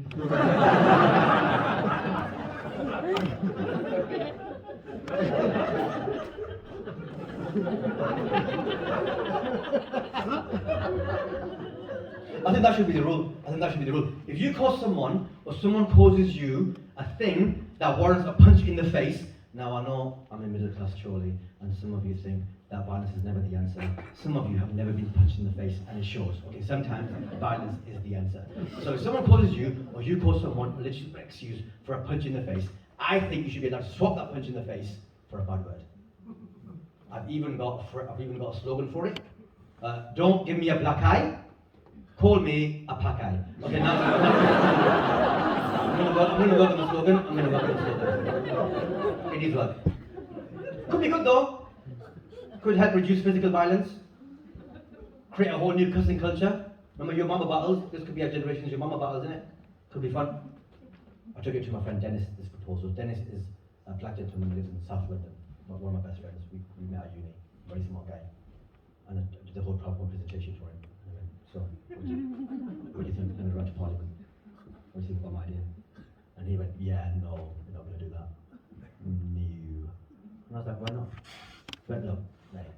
I think that should be the rule. If you cause someone, or someone causes you, a thing that warrants a punch in the face, now I know I'm in middle class surely, and some of you think that violence is never the answer. Some of you have never been punched in the face, and it shows. Okay, sometimes violence is the answer. So if someone causes you, or you cause someone a legitimate excuse for a punch in the face, I think you should be allowed to swap that punch in the face for a bad word. I've even got a slogan for it. Don't give me a black eye. Call me a pack eye. Okay, now I'm going to work on the slogan. It needs work. Could be good though. Could help reduce physical violence. Create a whole new cussing culture. Remember your mama battles? This could be our generation's your mama battles, isn't it? Could be fun. I took it to my friend Dennis, this proposal. Dennis is a black gentleman who lives in South London. One of my best friends. We met at uni. Very smart guy. And I did the whole PowerPoint presentation for him. So, what do you think? I'm going to run to Parliament. What do you think about my idea? And he went, yeah, no, we're not going to do that. No. And I was like, why not? But look, mate,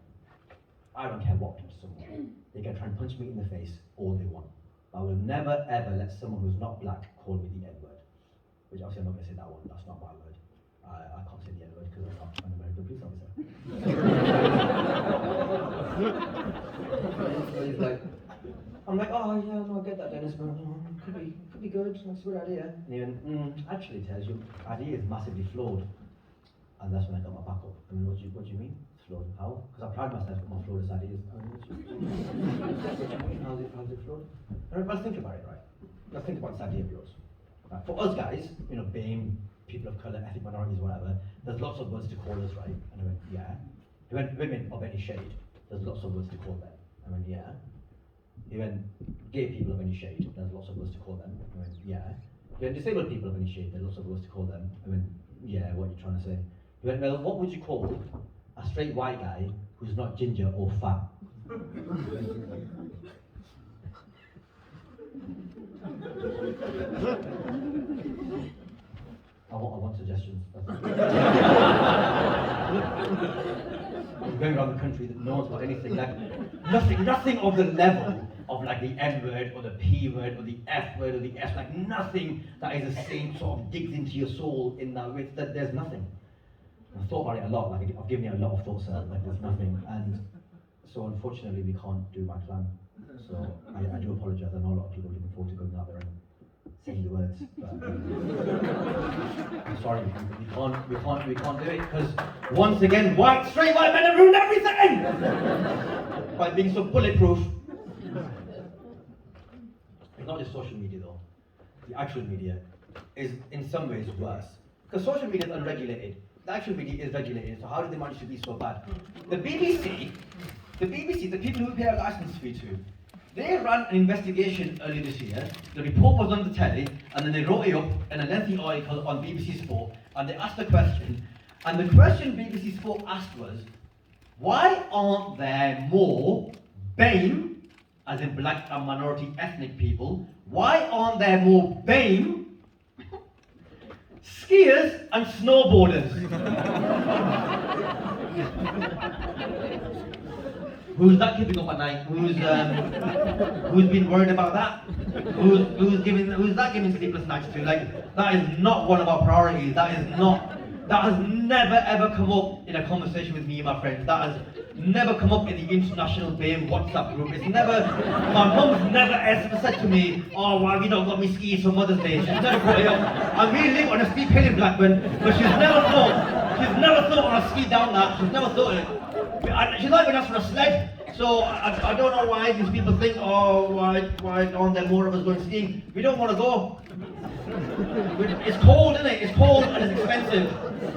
I don't care what happens to someone. They can try and punch me in the face all they want. I will never ever let someone who's not black call me the N-word. Which obviously I'm not going to say that one, that's not my word. I can't say the N-word because I'm not an American police officer. So he's like, I'm like, oh yeah, no, I get that, Dennis, but could be good, that's a good idea. And he went, actually, Tez, your idea is massively flawed. And that's when I got my back up. I mean, what do you mean? Flawed? How? Because I pride myself on my flawless ideas. I mean, what do you mean? How's it flawed? Let's think about it, right? Let's think about this idea of yours. Right, for us guys, you know, being people of colour, ethnic minorities, whatever, there's lots of words to call us, right? And I went, yeah. He went, women of any shade, there's lots of words to call them. I went, yeah. He went, gay people of any shade, there's lots of words to call them. I went, yeah. He went, disabled people of any shade, there's lots of words to call them. I went, yeah, what are you trying to say? He went, well, what would you call a straight white guy who's not ginger or fat? I want suggestions. I'm going around the country that no one's got anything, like nothing of the level of like the N word or the P word or the F word or the S, like nothing that is the same sort of digs into your soul in that way. There's nothing. I've thought about it a lot, like I've given it a lot of thoughts, like there's nothing, and so unfortunately we can't do my plan. So I do apologise. I know a lot of people are looking forward to going out there and saying the words, but I'm sorry, we can't do it because once again, straight white men have ruined everything by being so bulletproof. It's not just social media though. The actual media is in some ways worse because social media is unregulated. The actual media is regulated. So how did they manage to be so bad? The BBC, the people who pay a license fee to, they ran an investigation earlier this year. The report was on the telly, and then they wrote it up in a lengthy article on BBC Sport, and they asked a question. And the question BBC Sport asked was, why aren't there more BAME, as in black and minority ethnic people, why aren't there more BAME skiers and snowboarders? Who's that keeping up at night? Who's been worried about that? Who's that giving sleepless nights to? Like, that is not one of our priorities. That has never ever come up in a conversation with me and my friends. That has never come up in the international BAME WhatsApp group. It's never, my mum's never ever said to me, oh, why have you not got me skis for Mother's Day? She's never brought it up. And we live on a steep hill in Blackburn, but she's never thought on a ski down that. She's never thought it. She's not even asked for a sled. So I don't know why these people think, oh, why aren't there more of us going skiing? We don't want to go. It's cold, isn't it? It's cold and it's expensive.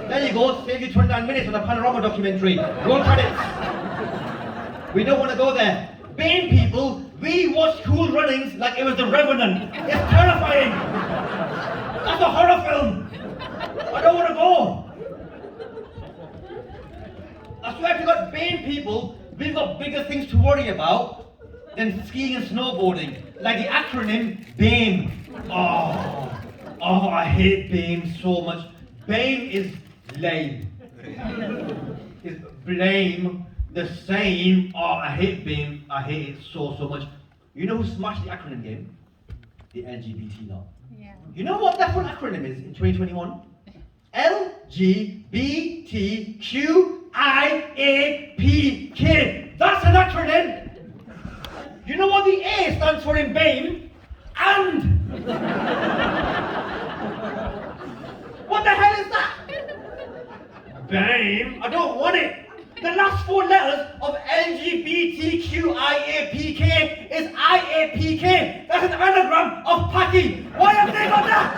There you go, save you 29 minutes on a Panorama documentary. Roll credits. We don't want to go there. BAME people, we watch Cool Runnings like it was The Revenant. It's terrifying. That's a horror film. I don't want to go. I swear if you've got BAME people, we've got bigger things to worry about than skiing and snowboarding. Like the acronym BAME. Oh, I hate BAME so much. BAME is lame. Is blame the same? Oh, I hate BAME. I hate it so much. You know who smashed the acronym game? The LGBT lot. Yeah. You know what that full acronym is in 2021? LGBTQIAPK. That's an acronym. You know what the A stands for in BAME? And. What the hell is that? BAME? I don't want it. The last 4 letters of LGBTQIAPK is IAPK. That's an anagram of Paki. Why have they got that?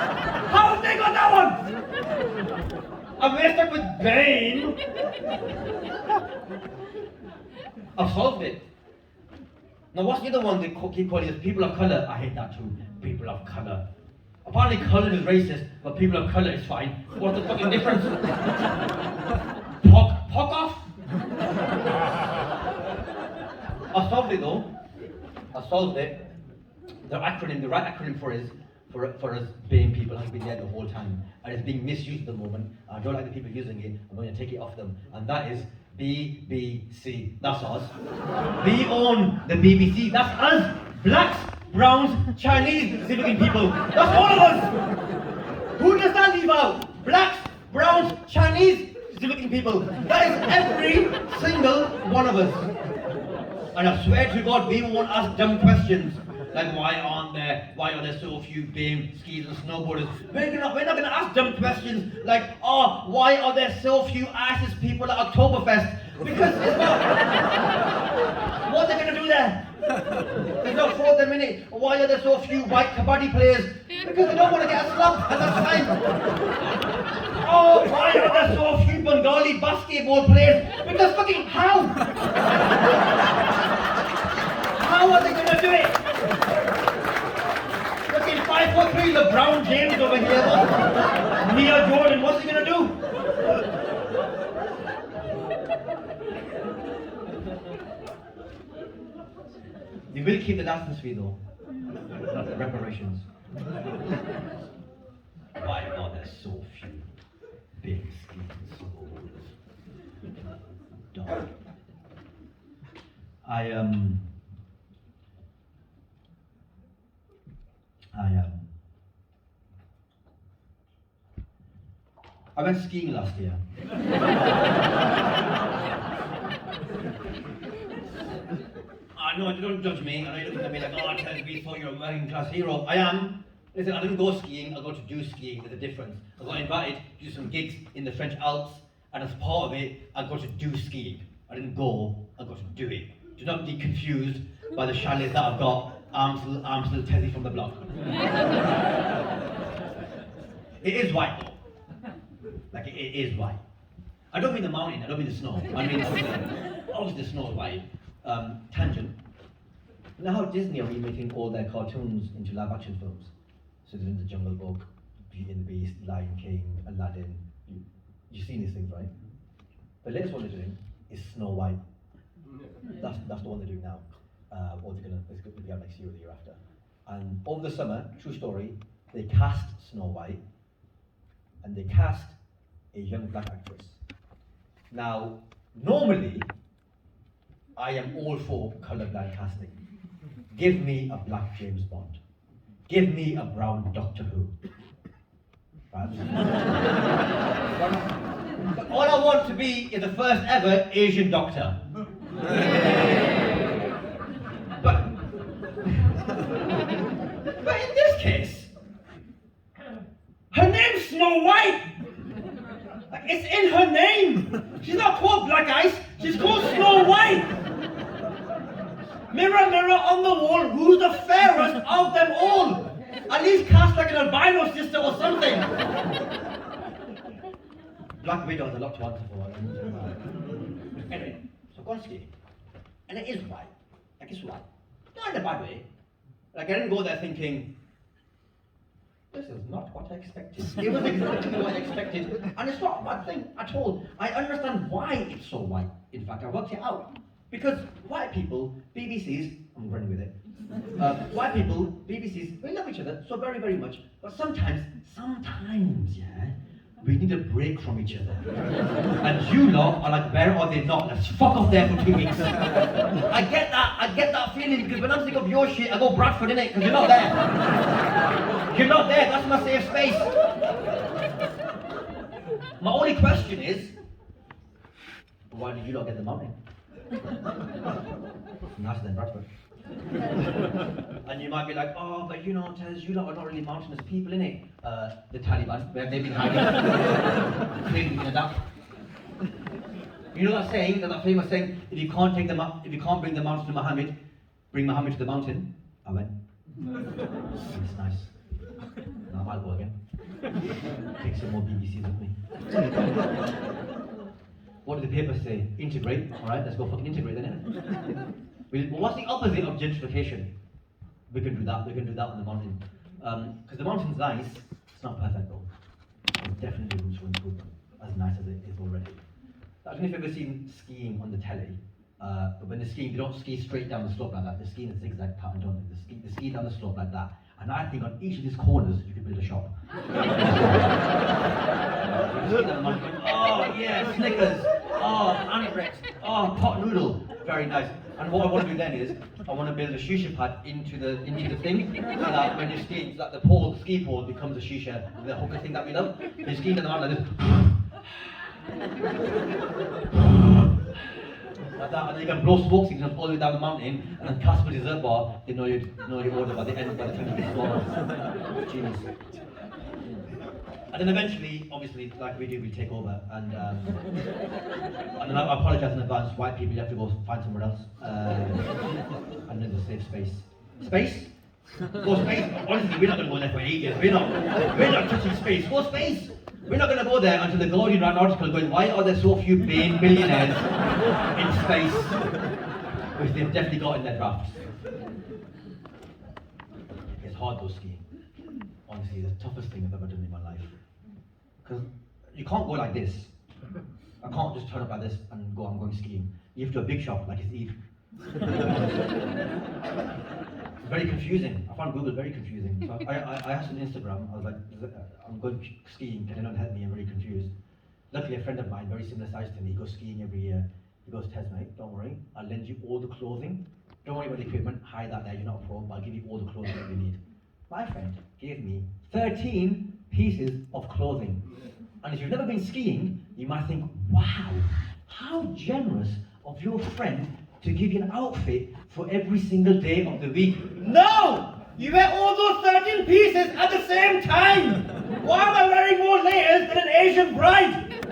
How have they got that one? And we're stuck with BAME. I've solved it. Now what's the other one they keep calling us? People of colour. I hate that too. People of colour. Apparently colour is racist, but people of colour is fine. What's the fucking difference? Pock off? I solved it though. I solved it. The right acronym for us BAME people has been there the whole time. And it's being misused at the moment. I don't like the people using it. I'm going to take it off them. And that is BBC. That's us. We own the BBC. That's us. Blacks, browns, Chinese looking people. That's all of us. Who does that leave out? Blacks, browns, Chinese looking people. That is every single one of us. And I swear to God, we won't ask dumb questions like why are there so few BAME skiers and snowboarders? We're not gonna ask dumb questions like, oh, why are there so few ISIS people at Oktoberfest? Because it's not. What are they gonna do there? There's no for them in it. Why are there so few white kabaddi players? Because they don't want to get a slap at that time. Oh, why are there so few Bengali basketball players? Because fucking how? How are they gonna do it? Fucking 5'3" LeBron James over here. Nia Jordan, what's he gonna do? We will keep the distance fee though. Reparations. Why are there so few big ski schools? Dog. I went skiing last year. I know, don't judge me. I know you're looking at me like, oh, Tez, we thought you were a working class hero. I am. Listen, I didn't go skiing, I got to do skiing. There's a difference. I got invited to do some gigs in the French Alps, and as part of it, I got to do skiing. I didn't go, I got to do it. Do not be confused by the chalets that I've got. I'm still Tezzy from the block. It is white though. Like, it is white. I don't mean the mountain, I don't mean the snow. I mean, obviously the snow is white. Tangent. You know how Disney are remaking all their cartoons into live action films? So they're in the Jungle Book, Beauty and the Beast, Lion King, Aladdin. You've seen these things, right? The latest one they're doing is Snow White. That's the one they're doing now. Or it's going to be out next year or the year after. And over the summer, true story, they cast Snow White, and they cast a young black actress. Now, normally, I am all for colourblind casting. Give me a black James Bond. Give me a brown Doctor Who. Right? But all I want to be is the first ever Asian Doctor. But in this case, her name's Snow White. Like, it's in her name. She's not called Black Ice. She's called Snow White. Mirror, mirror on the wall, who's the fairest of them all? At least cast like an albino sister or something. Black Widow has a lot to answer for. Anyway, so I've gone skiing. And it is white. Like, it's white. Not in a bad way. Like, I didn't go there thinking, this is not what I expected. It was exactly what I expected. And it's not a bad thing at all. I understand why it's so white. In fact, I worked it out. Because white people, BBCs, I'm running with it. White people, BBCs, we love each other so very, very much. But sometimes, yeah, we need a break from each other. And you lot are like, where are they not? Let's fuck off there for 2 weeks. I get that feeling, because when I'm sick of your shit, I go Bradford, innit? Because you're not there. You're not there, that's my safe space. My only question is, why did you not get the money? Nicer than Bradford. And you might be like, oh, but you know, Tez, you lot are not really mountainous people, innit? The Taliban, where they've been hiding. Clearly been adapt. You know that saying, that famous saying, if you can't bring the mountain to Muhammad, bring Muhammad to the mountain? I went. It's nice. Now I'll go again. Take some more BBCs with me. What did the paper say? Integrate. Alright, let's go fucking integrate then, innit? Well, what's the opposite of gentrification? We can do that on the mountain. Because the mountain's nice, it's not perfect though. There's definitely room for improvement, as nice as it is already. I don't know if you've ever seen skiing on the telly, but when they're skiing, they don't ski straight down the slope like that. They're skiing a zigzag pattern, don't they? They ski down the slope like that. And I think on each of these corners, you could build a shop. Oh yeah, Snickers. Oh, Andrex. Oh, pot noodle. Very nice. And what I want to do then is, I want to build a shisha pad into the thing, so that when you ski, that the ski pole becomes a shisha, the hooker thing that we love. You ski down the mountain like this. Like that, and then you can blow smoke signals all the way down the mountain, and then Casper dessert bar, they know your order by the time you get swallowed. Genius. And then eventually, obviously, like we do, we take over, and then I apologise in advance. White people, you have to go find somewhere else, and then the safe space. Space? Go space. Honestly, we're not going to go there for ages. We're not touching space. Go space. We're not going to go there until the Guardian ran an article going, why are there so few billionaires in space? Which they've definitely got in their drafts. It's hard though skiing. Honestly, the toughest thing I've ever done in my life. Because you can't go like this. I can't just turn up like this and go, I'm going skiing. You have to do a big shot like it's Eve. It's very confusing. I found Google very confusing. So I asked on Instagram, I was like, I'm going skiing, can anyone help me? I'm very confused. Luckily, a friend of mine, very similar size to me, he goes skiing every year. He goes, Tez, mate, don't worry, I'll lend you all the clothing. Don't worry about the equipment, hide that there, you're not a pro, but I'll give you all the clothing that you need. My friend gave me 13 pieces of clothing. And if you've never been skiing, you might think, wow, how generous of your friend to give you an outfit for every single day of the week. No! You wear all those 13 pieces at the same time! Why am I wearing more layers than an Asian bride?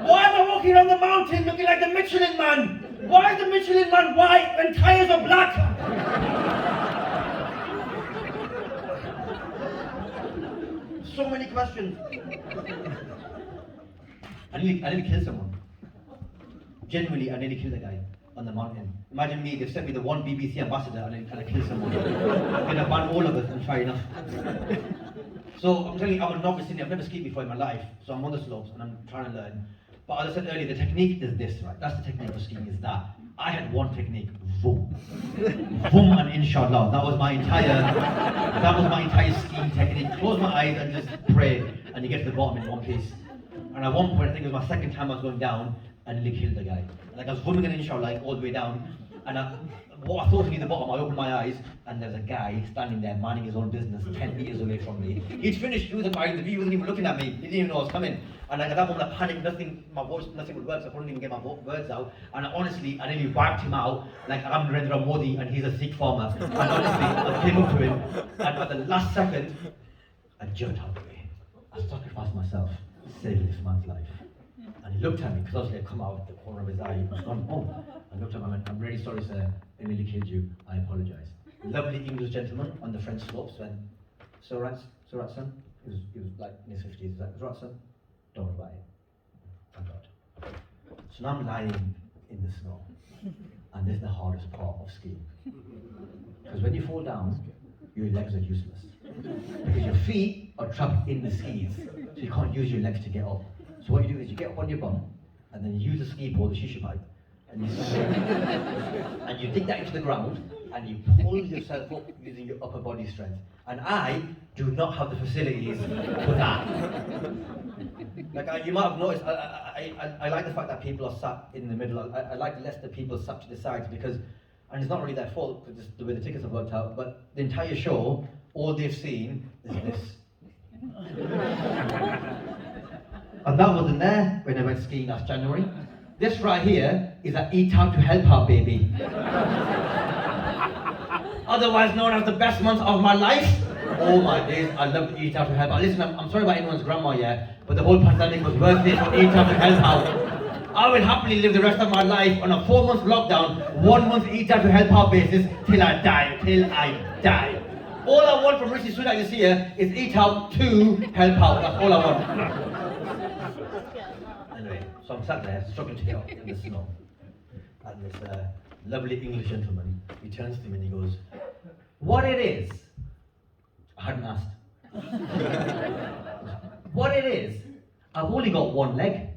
Why am I walking around the mountain looking like the Michelin Man? Why is the Michelin Man white when tires are black? So many questions. I nearly killed someone. Genuinely, I nearly killed a guy on the mountain. Imagine me, they've sent me the one BBC ambassador and I kill someone. I'm gonna ban all of us, and fair enough. So I'm telling you, I'm a novice in it. I've never skied before in my life, so I'm on the slopes and I'm trying to learn. But as I said earlier, the technique is this, right? That's the technique for skiing, is that. I had one technique, boom. Boom and inshallah. That was my entire skiing technique. Close my eyes and just pray, and you get to the bottom in one piece. And at one point, I think it was my second time I was going down, I nearly killed the guy. Like I was booming and inshallah, like all the way down, and what I thought to be the bottom, I opened my eyes, and there's a guy standing there minding his own business 10 meters away from me. He'd finished, he was admiring the view, he wasn't even looking at me, he didn't even know I was coming. And like, at that moment I panicked, nothing would work, so I couldn't even get my words out. And honestly, I nearly wiped him out, like I'm Narendra Modi and he's a Sikh farmer. And honestly, I came up to him, and at the last second, I jumped out of the way. I sacrificed myself, saving this man's life. And he looked at me, because obviously I'd come out of the corner of his eye, he was gone, oh. I looked at him and went, I'm really sorry sir, I nearly killed you, I apologise. Lovely English gentleman on the French slopes went, so right son? He was like in his 50s, he's like, right son? Don't worry about it. Thank God. So now I'm lying in the snow, and this is the hardest part of skiing. Because when you fall down, your legs are useless. Because your feet are trapped in the skis, so you can't use your legs to get up. So what you do is you get up on your bum, and then you use the ski pole, the shisha pipe, and you dig that into the ground, and you pull yourself up using your upper body strength. And I do not have the facilities for that. Like you might have noticed, I like the fact that people are sat in the middle. I like less the people sat to the sides because, and it's not really their fault because the way the tickets have worked out, but the entire show, all they've seen is this. And that wasn't there when I went skiing last January. This right here is an Eat Out to Help Out baby. Otherwise known as the best month of my life. Oh my days, I love to Eat Out to Help Out. Listen, I'm sorry about anyone's grandma, yeah, but the whole pandemic was worth it for Eat Out to Help Out. I will happily live the rest of my life on a 4-month lockdown, 1 month Eat Out to Help Out basis till I die. All I want from Rishi Sunak this year is Eat Out to Help Out. That's all I want. Anyway, so I'm sat there struggling to get up in the snow, and this lovely English gentleman, he turns to me and he goes, what it is, I hadn't asked. What it is, I've only got one leg.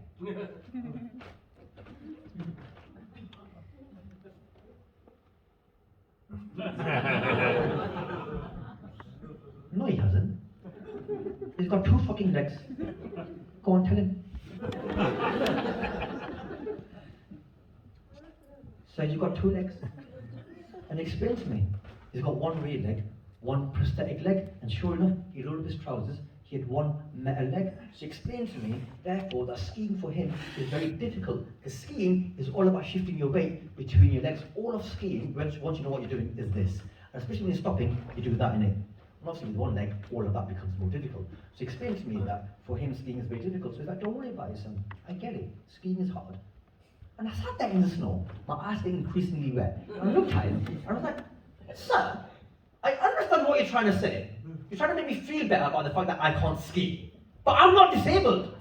No, he hasn't. He's got 2 fucking legs. Go on, tell him. said, "You've got 2 legs?" And he explained to me, he's got 1 real leg, 1 prosthetic leg, and sure enough, he rolled up his trousers, he had 1 metal leg. So he explained to me, therefore, that skiing for him is very difficult, because skiing is all about shifting your weight between your legs. All of skiing, once you know what you're doing, is this. And especially when you're stopping, you do that in it. And obviously with 1 leg, all of that becomes more difficult. So he explained to me that for him, skiing is very difficult. So he's like, "Don't worry about it, son. I get it. Skiing is hard." And I sat there in the snow, my ass getting increasingly wet. And I looked at him, and I was like, "Sir, I understand what you're trying to say. You're trying to make me feel better about the fact that I can't ski. But I'm not disabled.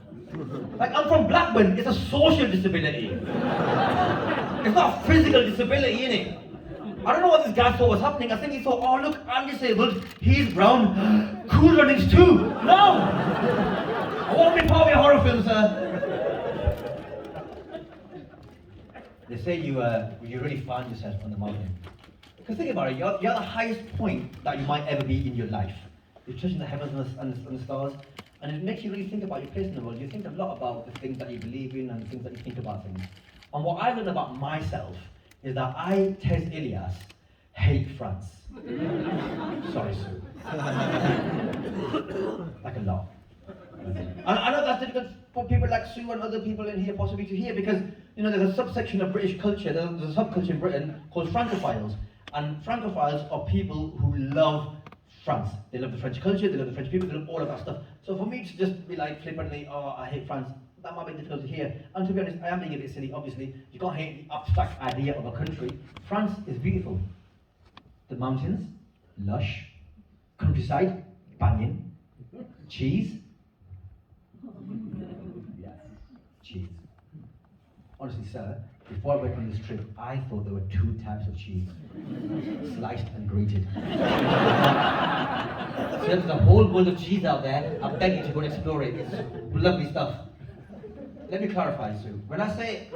Like, I'm from Blackburn, it's a social disability. It's not a physical disability, innit? I don't know what this guy thought was happening. I think he thought, oh look, I'm disabled, he's brown, Cool Runnings too. No! I won't be part of your horror film, sir. They say you really find yourself on the mountain. Because think about it, you're at the highest point that you might ever be in your life. You're touching the heavens and the stars, and it makes you really think about your place in the world. You think a lot about the things that you believe in and the things that you think about things. And what I learned about myself is that I, Tez Ilias, hate France. Sorry, Sue. Like a lot. And I know that's difficult for people like Sue and other people in here possibly to hear, because you know there's a subsection of British culture, there's a subculture in Britain called Francophiles. And Francophiles are people who love France. They love the French culture, they love the French people, they love all of that stuff. So for me to just be like flippantly, "Oh, I hate France," that might be difficult to hear. And to be honest, I am being a bit silly, obviously. You can't hate the abstract idea of a country. France is beautiful. The mountains, lush. Countryside, banging. Cheese. Yeah, cheese. Honestly, sir, before I went on this trip, I thought there were 2 types of cheese. Sliced and grated. So there's a whole world of cheese out there. I beg you to go and explore it. It's lovely stuff. Let me clarify, Sue. When I say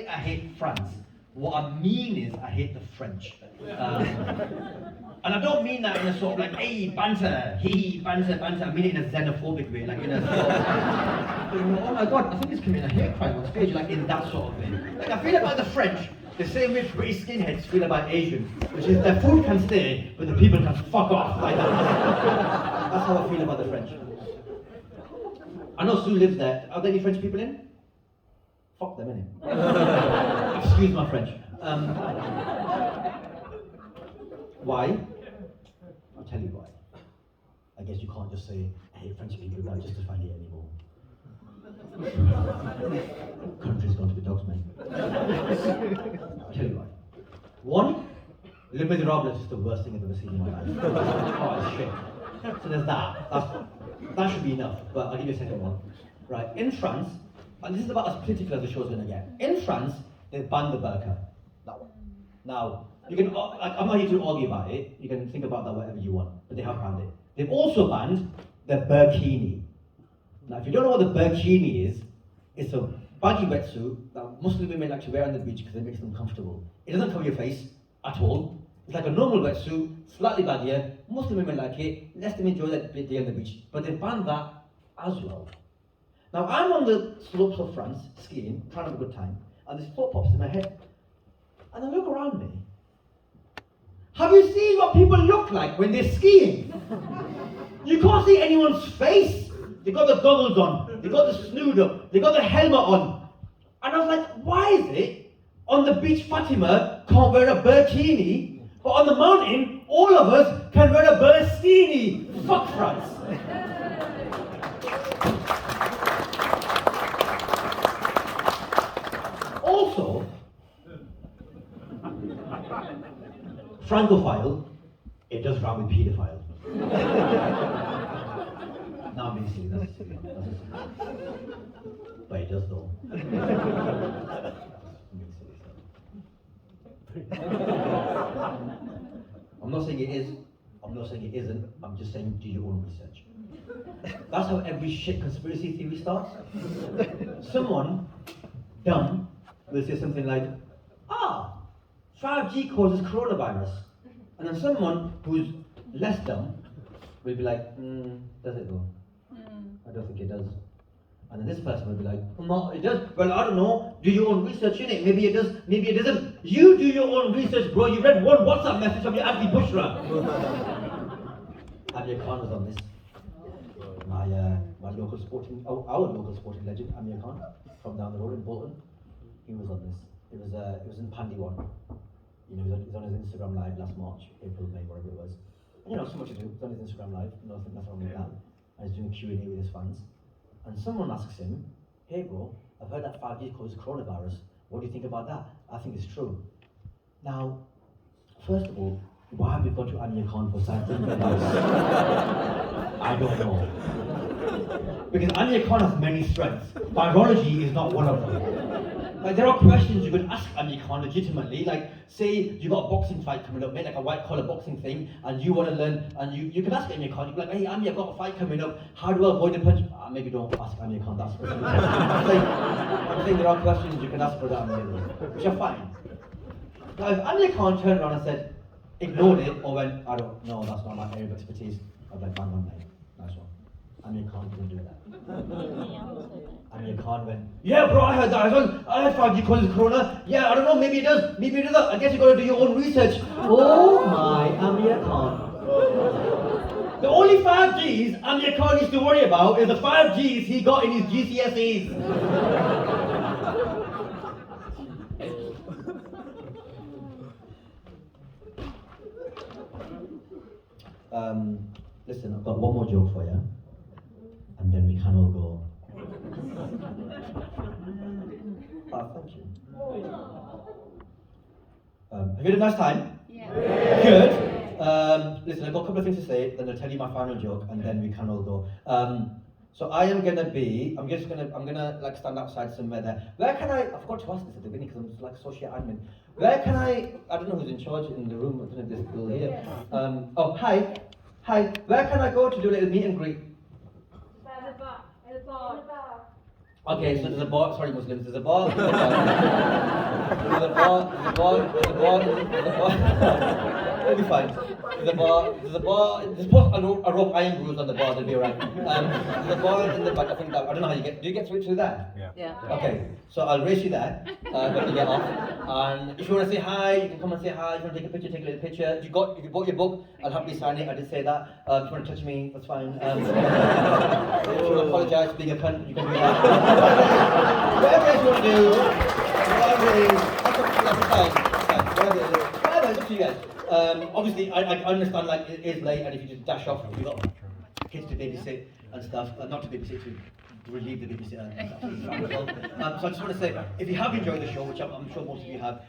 I hate France, what I mean is I hate the French. And I don't mean that in a sort of like, "Hey, banter, hee, banter, banter." I mean it in a xenophobic way, like in a sort of, "Oh my god, I think he's committing a hate crime on stage," like in that sort of way. Like I feel about the French the same way British skinheads feel about Asian, which is their food can stay, but the people can fuck off. Like that. That's how I feel about the French. I know Sue lives there. Are there any French people in? Fuck them, innit? Excuse my French. Why? I'll tell you why. I guess you can't just say, "I hate French people" without justifying it anymore. Country's gone to the dogs, man. I'll tell you why. 1, Les Miserables is the worst thing I've ever seen in my life. Oh, it's shit. So there's that. That should be enough, but I'll give you a second one. Right, in France, and this is about as political as the show's going to get. In France, they've banned the burqa. That one. Now, you can, I'm not here to argue about it. You can think about that whatever you want, but they have banned it. They've also banned the burkini. Now, if you don't know what the burkini is, it's a baggy wetsuit that Muslim women like to wear on the beach because it makes them comfortable. It doesn't cover your face at all. It's like a normal wetsuit, slightly baggier. Muslim women like it. Let them enjoy that day on the beach. But they banned that as well. Now, I'm on the slopes of France, skiing, trying to have a good time, and this thought pops in my head. And I look around me. Have you seen what people look like when they're skiing? You can't see anyone's face. They got the goggles on, they got the snood up, they got the helmet on. And I was like, why is it on the beach Fatima can't wear a burkini, but on the mountain, all of us can wear a burstini? Fuck France. Also, Francophile, it does rhyme with paedophile. No, I'm being silly, that's a silly one. But it does though. I'm being silly, I'm not saying it is, I'm not saying it isn't, I'm just saying do your own research. That's how every shit conspiracy theory starts. Someone dumb will say something like, 5G causes coronavirus. And then someone who's less dumb will be like, does it though? I don't think it does. And then this person will be like, no, it does. Well, I don't know. Do your own research in it. Maybe it does, maybe it doesn't. You do your own research, bro. You read one WhatsApp message from your Abdi Bushra. Amir Khan was on this. My local sporting, our local sporting legend, Amir Khan, from down the road in Bolton. He was on this. It was in Pandiwan. You know, he was on his Instagram live last March, April, May, whatever it was. And, you know, so much to do. He's on his Instagram live. Nothing wrong with that. And he's doing Q&A with his fans. And someone asks him, hey bro, I've heard that 5G causes coronavirus. What do you think about that? I think it's true. Now, first of all, why have we got to Amir Khan for scientific advice? I don't know. Because Amir Khan has many strengths. Virology is not one of them. Like, there are questions you could ask Amir Khan legitimately. Like, say you got a boxing fight coming up, made like a white collar boxing thing, and you want to learn, and you could ask Amir Khan. You'd be like, hey Amir, I've got a fight coming up. How do I avoid the punch? Maybe don't ask Amir Khan. That's I'm saying there are questions you can ask for that Amir, which are fine. Now, if Amir Khan turned around and said, ignored it, or went, I don't know, that's not my area of expertise, I'd be like, bang on, mate. Nice one. Amir Khan didn't do that. Amir Khan went, yeah bro, I heard that as well. I heard 5G causes corona. Yeah, I don't know, maybe it does, maybe it doesn't. I guess you gotta do your own research. Oh my, Amir Khan. The only 5Gs Amir Khan needs to worry about is the 5Gs he got in his GCSEs. Listen, I've got one more joke for you, and then we can all go. Thank you. Have you had a nice time? Yeah. Good. Listen, I've got a couple of things to say, then I'll tell you my final joke, and then we can all go. So I'm gonna like stand outside somewhere there. Where can I forgot to ask this at the beginning because I'm just like social admin. Where can I don't know who's in charge in the room, I don't know if this girl here. Oh, hi. Where can I go to do a little meet and greet? Okay, so there's a bar, sorry Muslims, there's a bar. There's a bar. It'll be fine. There's a bar, there's a rope iron grooves on the bar, they'll be alright. There's a bar in the back, I think, I don't know how you get, do you get through there? Yeah. Okay, so I'll race you there when you get off. And if you want to say hi, you can come and say hi. If you want to take a picture, take a little picture. If you bought your book, I'll happily sign it. I did say that. If you want to touch me, that's fine. If you want to apologise for being a cunt, you can do that. Whatever else you want to do, whatever it is, that's fine. Whatever it is, it's up to you guys. Obviously, I understand like it is late, and if you just dash off, you've got kids to babysit and stuff. Not to babysit, to relieve the babysitter. So I just want to say, if you have enjoyed the show, which I'm sure most of you have,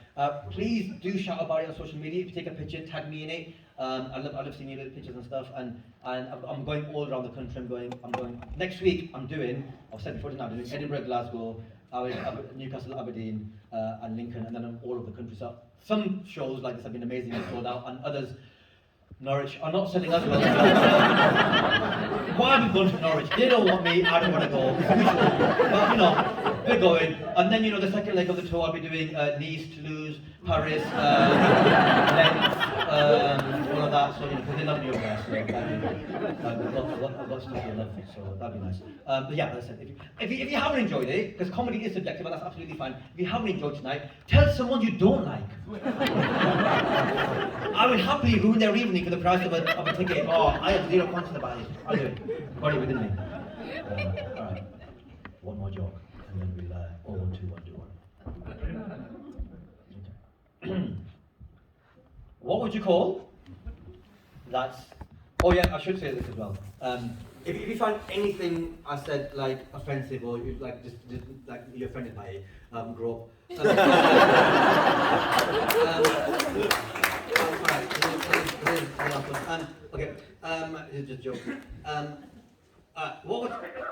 please do shout about it on social media. If you take a picture, tag me in it. I love seeing your little pictures and stuff. And I'm going all around the country. I'm going next week. I've said before now, I'm doing Edinburgh, Glasgow, Newcastle, Aberdeen, and Lincoln, and then I'm all over the country. So some shows like this have been amazing and sold out, and others. Norwich are not selling us well. Why have we gone to Norwich? They don't want me, I don't want to go. But you know, we're going. And then the second leg of the tour I'll be doing Nice, Toulouse, Paris, Lens, all of that. So because they love me over there, so I've got stuff they love, so that'd be nice. But yeah, as I said, if you haven't enjoyed it, because comedy is subjective and that's absolutely fine. If you haven't enjoyed tonight, tell someone you don't like. I will happily ruin their evening for the price of a ticket. Oh, I have zero conscience about it. I'll do it. Got it within me. Alright. One more joke, and then we'll all 1, 2, 1, do one. What would you call? That's. Oh yeah, I should say this as well. If you find anything I said like offensive or you like just like you're offended by it, grow up. Okay, it's just a joke.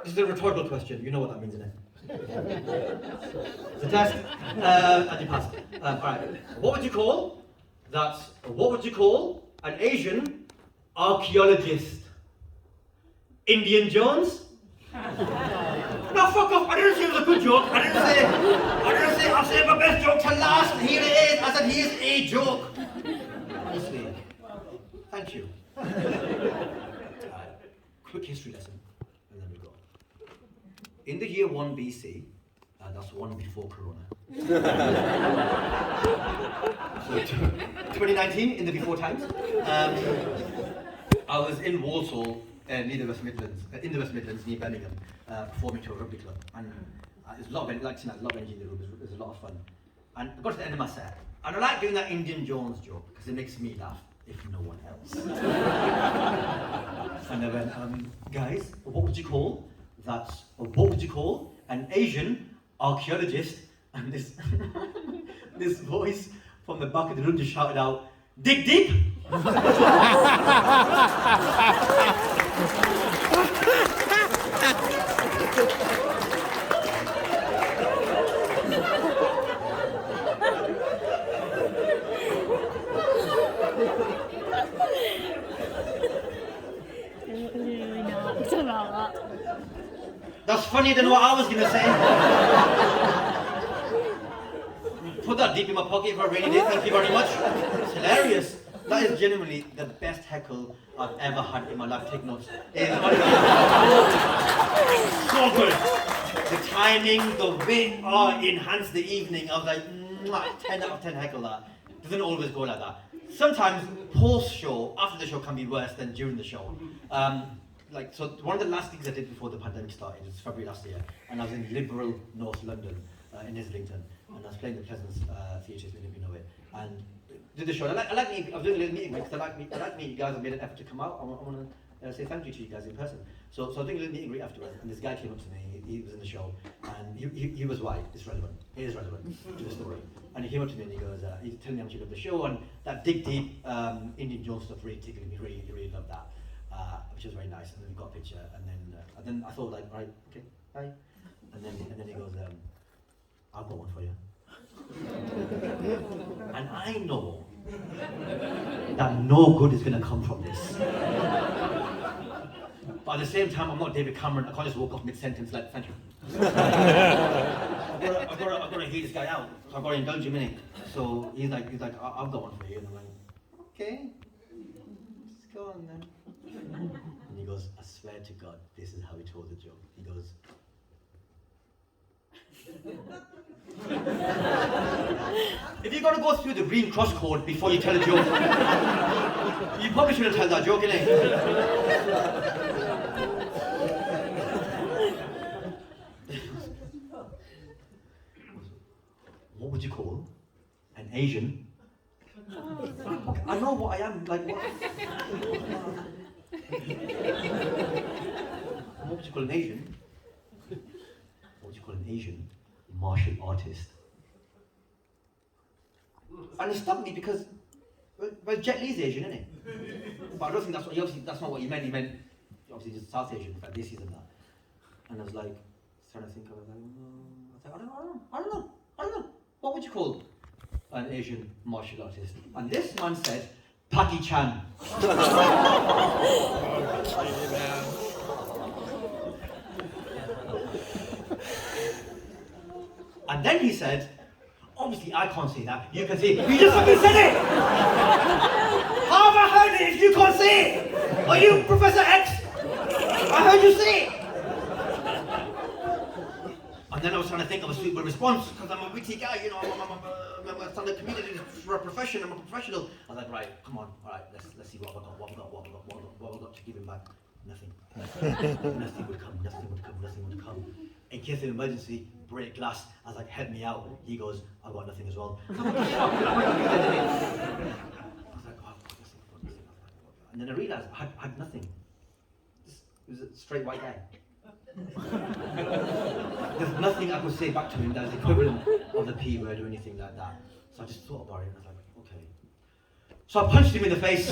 This is a rhetorical question. You know what that means, isn't it? It's a test, and you passed. Alright, what would you call an Asian archaeologist? Indian Jones? No, fuck off! I didn't say it was a good joke. I didn't say I'll save my best joke till last. Here it is. I said here's a joke. Honestly, thank you. Quick history lesson, and then we go. in the year 1 BC, that's one before Corona. So 2019, in the before times, I was in Walsall, near the West Midlands, in the West Midlands, near Birmingham, performing to a rugby club. And there's a lot of, like tonight, a lot of energy in the room, it was a lot of fun. And I got to the end of my set, and I like doing that Indian Jones joke, because it makes me laugh, if no one else. And I went, guys, what would you call an Asian archaeologist? And this this voice from the back of the room just shouted out, dig deep! That's funnier than what I was gonna say. Put that deep in my pocket for a rainy day, thank you very much. It's hilarious. That is genuinely the best heckle I've ever had in my life. Take notes. It is so good. The timing, the way, enhanced the evening. I was like, 10 out of 10 heckle that. Doesn't always go like that. Sometimes post-show, after the show can be worse than during the show. So one of the last things I did before the pandemic started was February last year, and I was in liberal North London, in Islington, and I was playing the Pleasance Theatre, if you know it, and did the show. I like meeting, I was doing a little meeting because I like meeting you guys. I made an effort to come out. I want to say thank you to you guys in person. So I was doing a little meeting greet afterwards, and this guy came up to me. He was in the show, and he was white. It's relevant. It is relevant to the story. And he came up to me and he goes, he's telling me how much he loved the show, and that dig deep Indian Jones stuff really tickled me. He really loved that. Which was very nice, and then we got a picture, and then I thought, like, right, okay, bye. And then he goes, I've got one for you. And I know that no good is gonna come from this. But at the same time, I'm not David Cameron. I can't just walk off mid-sentence like, thank you. I've got to hear this guy out, so I've got to indulge him in it. So he's like, I've got one for you, and I'm like, okay, just go on then. And he goes, I swear to God, this is how he told the joke. He goes, if you're going to go through the Green Cross code before you tell a joke, you probably shouldn't tell that joke, innit? What would you call an Asian? I know what I am, like what? What would you call an Asian? What would you call an Asian martial artist? And it stumped me because, well, Jet Li's Asian, isn't it? But I don't think that's not what he meant. He meant, obviously, just South Asian, like this season that. And I was like, trying to think of it, I don't know. What would you call an Asian martial artist? And this man said, Paki Chan. And then he said, obviously I can't say that. You can say it. You just fucking said it! How have I heard it if you can't say it? Are you Professor X? I heard you say it! And then I was trying to think of a suitable response, because I'm a witty guy, you know, I'm a stand-up comedian for a profession, I'm a professional. I was like, right, come on, all right, let's see what I've got to give him back. Nothing. Nothing would come. In case of emergency, break glass. I was like, help me out. He goes, I've got nothing as well. I was like, oh, nothing. And then I realised I had nothing. It was a straight white guy. There's nothing I could say back to him that's equivalent of the P word or anything like that. So I just thought about it and I was like, okay. So I punched him in the face.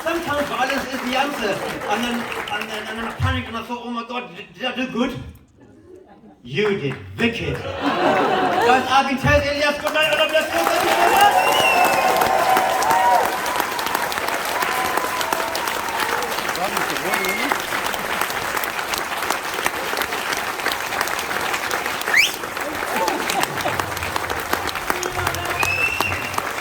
Sometimes violence is the answer. And then I panicked and I thought, oh my God, did I do good? You did wicked. Guys, I've been Tez Ilyas. Good night, and God bless you. Thank you very much.